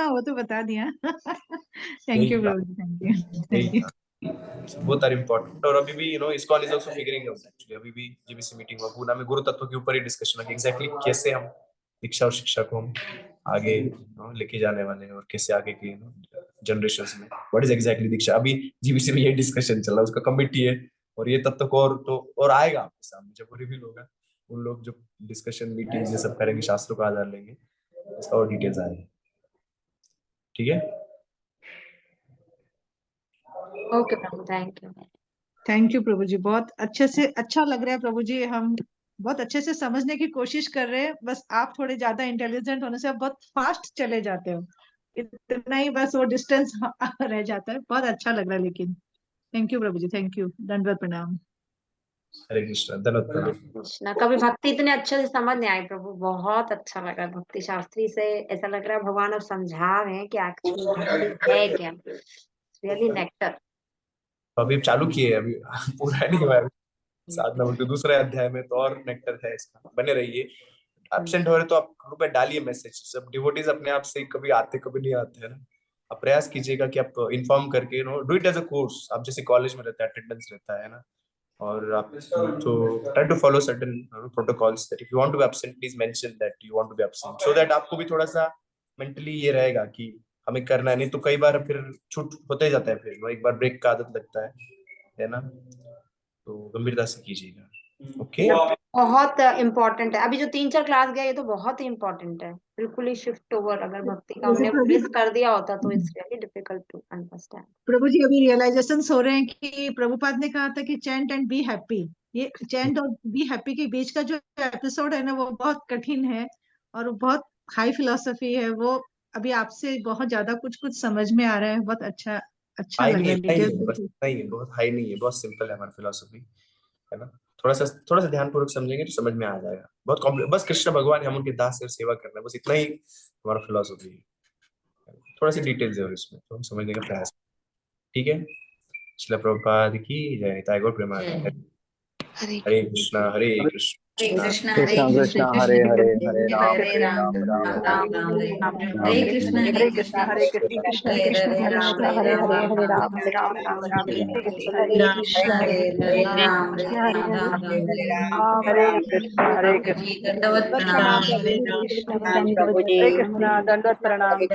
वो तो बता दिया। Thank you Prabhu ji, thank you. बहुत आर इम्पोर्टेंट। और अभी भी ISKCON is also figuring out actually. अभी भी जीबीसी मीटिंग हुआ पूना में, गुरु तत्व के ऊपर ही डिस्कशन है कि एग्जैक्टली कैसे हम दीक्षा और शिक्षा को हम आगे लेके जाने वाले हैं, और कैसे आगे की जनरेशंस में व्हाट इज एग्जैक्टली दीक्षा। अभी जीबीसी में ये डिस्कशन चल रहा है, उसका कमिटी है, और ये तत्व को और आएगा आपके सामने जब वो रिवील होगा। उन लोग जो डिस्कशन मीटिंग्स ये सब करेंगे, शास्त्रों का आधार लेंगे, इसका और डिटेल्स आएंगे। ठीक है, ओके प्रभु, थैंक यू। थैंक यू प्रभु जी, बहुत अच्छे से अच्छा लग रहा है प्रभु जी। हम बहुत अच्छे से समझने की कोशिश कर रहे हैं, बस आप थोड़े ज्यादा इंटेलिजेंट होने से आप बहुत फास्ट चले जाते हो, इतना ही बस वो डिस्टेंस रह जाता है। बहुत अच्छा लग रहा है लेकिन। Thank you Prabhu ji, thank you, दंडवत प्रणाम। हरे कृष्णा, धन्यवाद। कृष्णा, कभी भक्ति इतने अच्छे से समझ नहीं आई प्रभु, बहुत अच्छा लगा। भक्ति शास्त्री से ऐसा लग रहा है भगवान अब समझा रहे हैं कि एक्चुअली भक्ति है क्या। Really nectar. अभी चालू किए, अभी पूरा नहीं हुआ है साधना बोलते दूसरे अध्याय में, तो और नेक्टर है इसका। बने रहिए। एब्सेंट हो रहे तो आप ग्रुप में डालिए मैसेज। सब डिवोटीज अपने आप से कभी आते कभी नहीं आते हैं ना, आप प्रयास कीजिएगा कि आप इन्फॉर्म करके do it as a course. आप जैसे कॉलेज में रहता है, अटेंडेंस रहता है ना, और आप तो try to follow certain protocols that if you want to be absent please mention that you want to be absent, so that आपको भी थोड़ा सा मेंटली ये रहेगा कि हमें करना है। नहीं तो कई बार फिर छूट होते जाता है, फिर एक बार ब्रेक का आदत लगता है ना, तो गंभीरता से कीजिएगा। ओके, बहुत इम्पोर्टेंट है। अभी जो 3-4 क्लास गया, ये तो बहुत ही इम्पोर्टेंट है। बिल्कुल ही शिफ्ट ओवर। अगर भक्ति का हमने मिस कर दिया होता तो it's really difficult to understand. प्रभु जी, अभी रियलाइजेशन हो रहे हैं कि प्रभुपाद ने कहा था कि चैंट एंड बी हैप्पी, ये चैंट और बी हैप्पी के बीच का जो एपिसोड है ना, वो बहुत कठिन है और बहुत हाई फिलोसफी है। वो अभी आपसे बहुत ज्यादा कुछ समझ में आ रहा है। बहुत अच्छा लग रहा है। नहीं है, बहुत हाई नहीं है, बहुत सिंपल है हमारी फिलोसफी, है ना। थोड़ा सा ध्यानपूर्वक समझेंगे तो समझ में आ जाएगा। बहुत कॉम्प्लेक्स, बस कृष्ण भगवान है, हम उनके दास और सेवा करना है, बस इतना ही हमारा फिलोसफी है। थोड़ा सी डिटेल्स है और इसमें तो हम समझने का प्रयास। ठीक है, श्रील प्रभुपाद की जय। ताइगोर प्रेमानंद। हरे कृष्णा हरे कृष्ण कृष्ण कृष्ण हरे हरे, हरे राम राम राम हरे कृष्ण, हरे कृष्णा हरे कृष्ण कृष्ण कृष्ण हरे कृष्ण हरे हरे, हरे राम राम राम हरे कृष्ण, हरे कृष्ण हरे राम हरे कृष्ण हरे कृष्ण। दंडवत प्रणाम। हरे कृष्ण, दंडवत प्रणाम।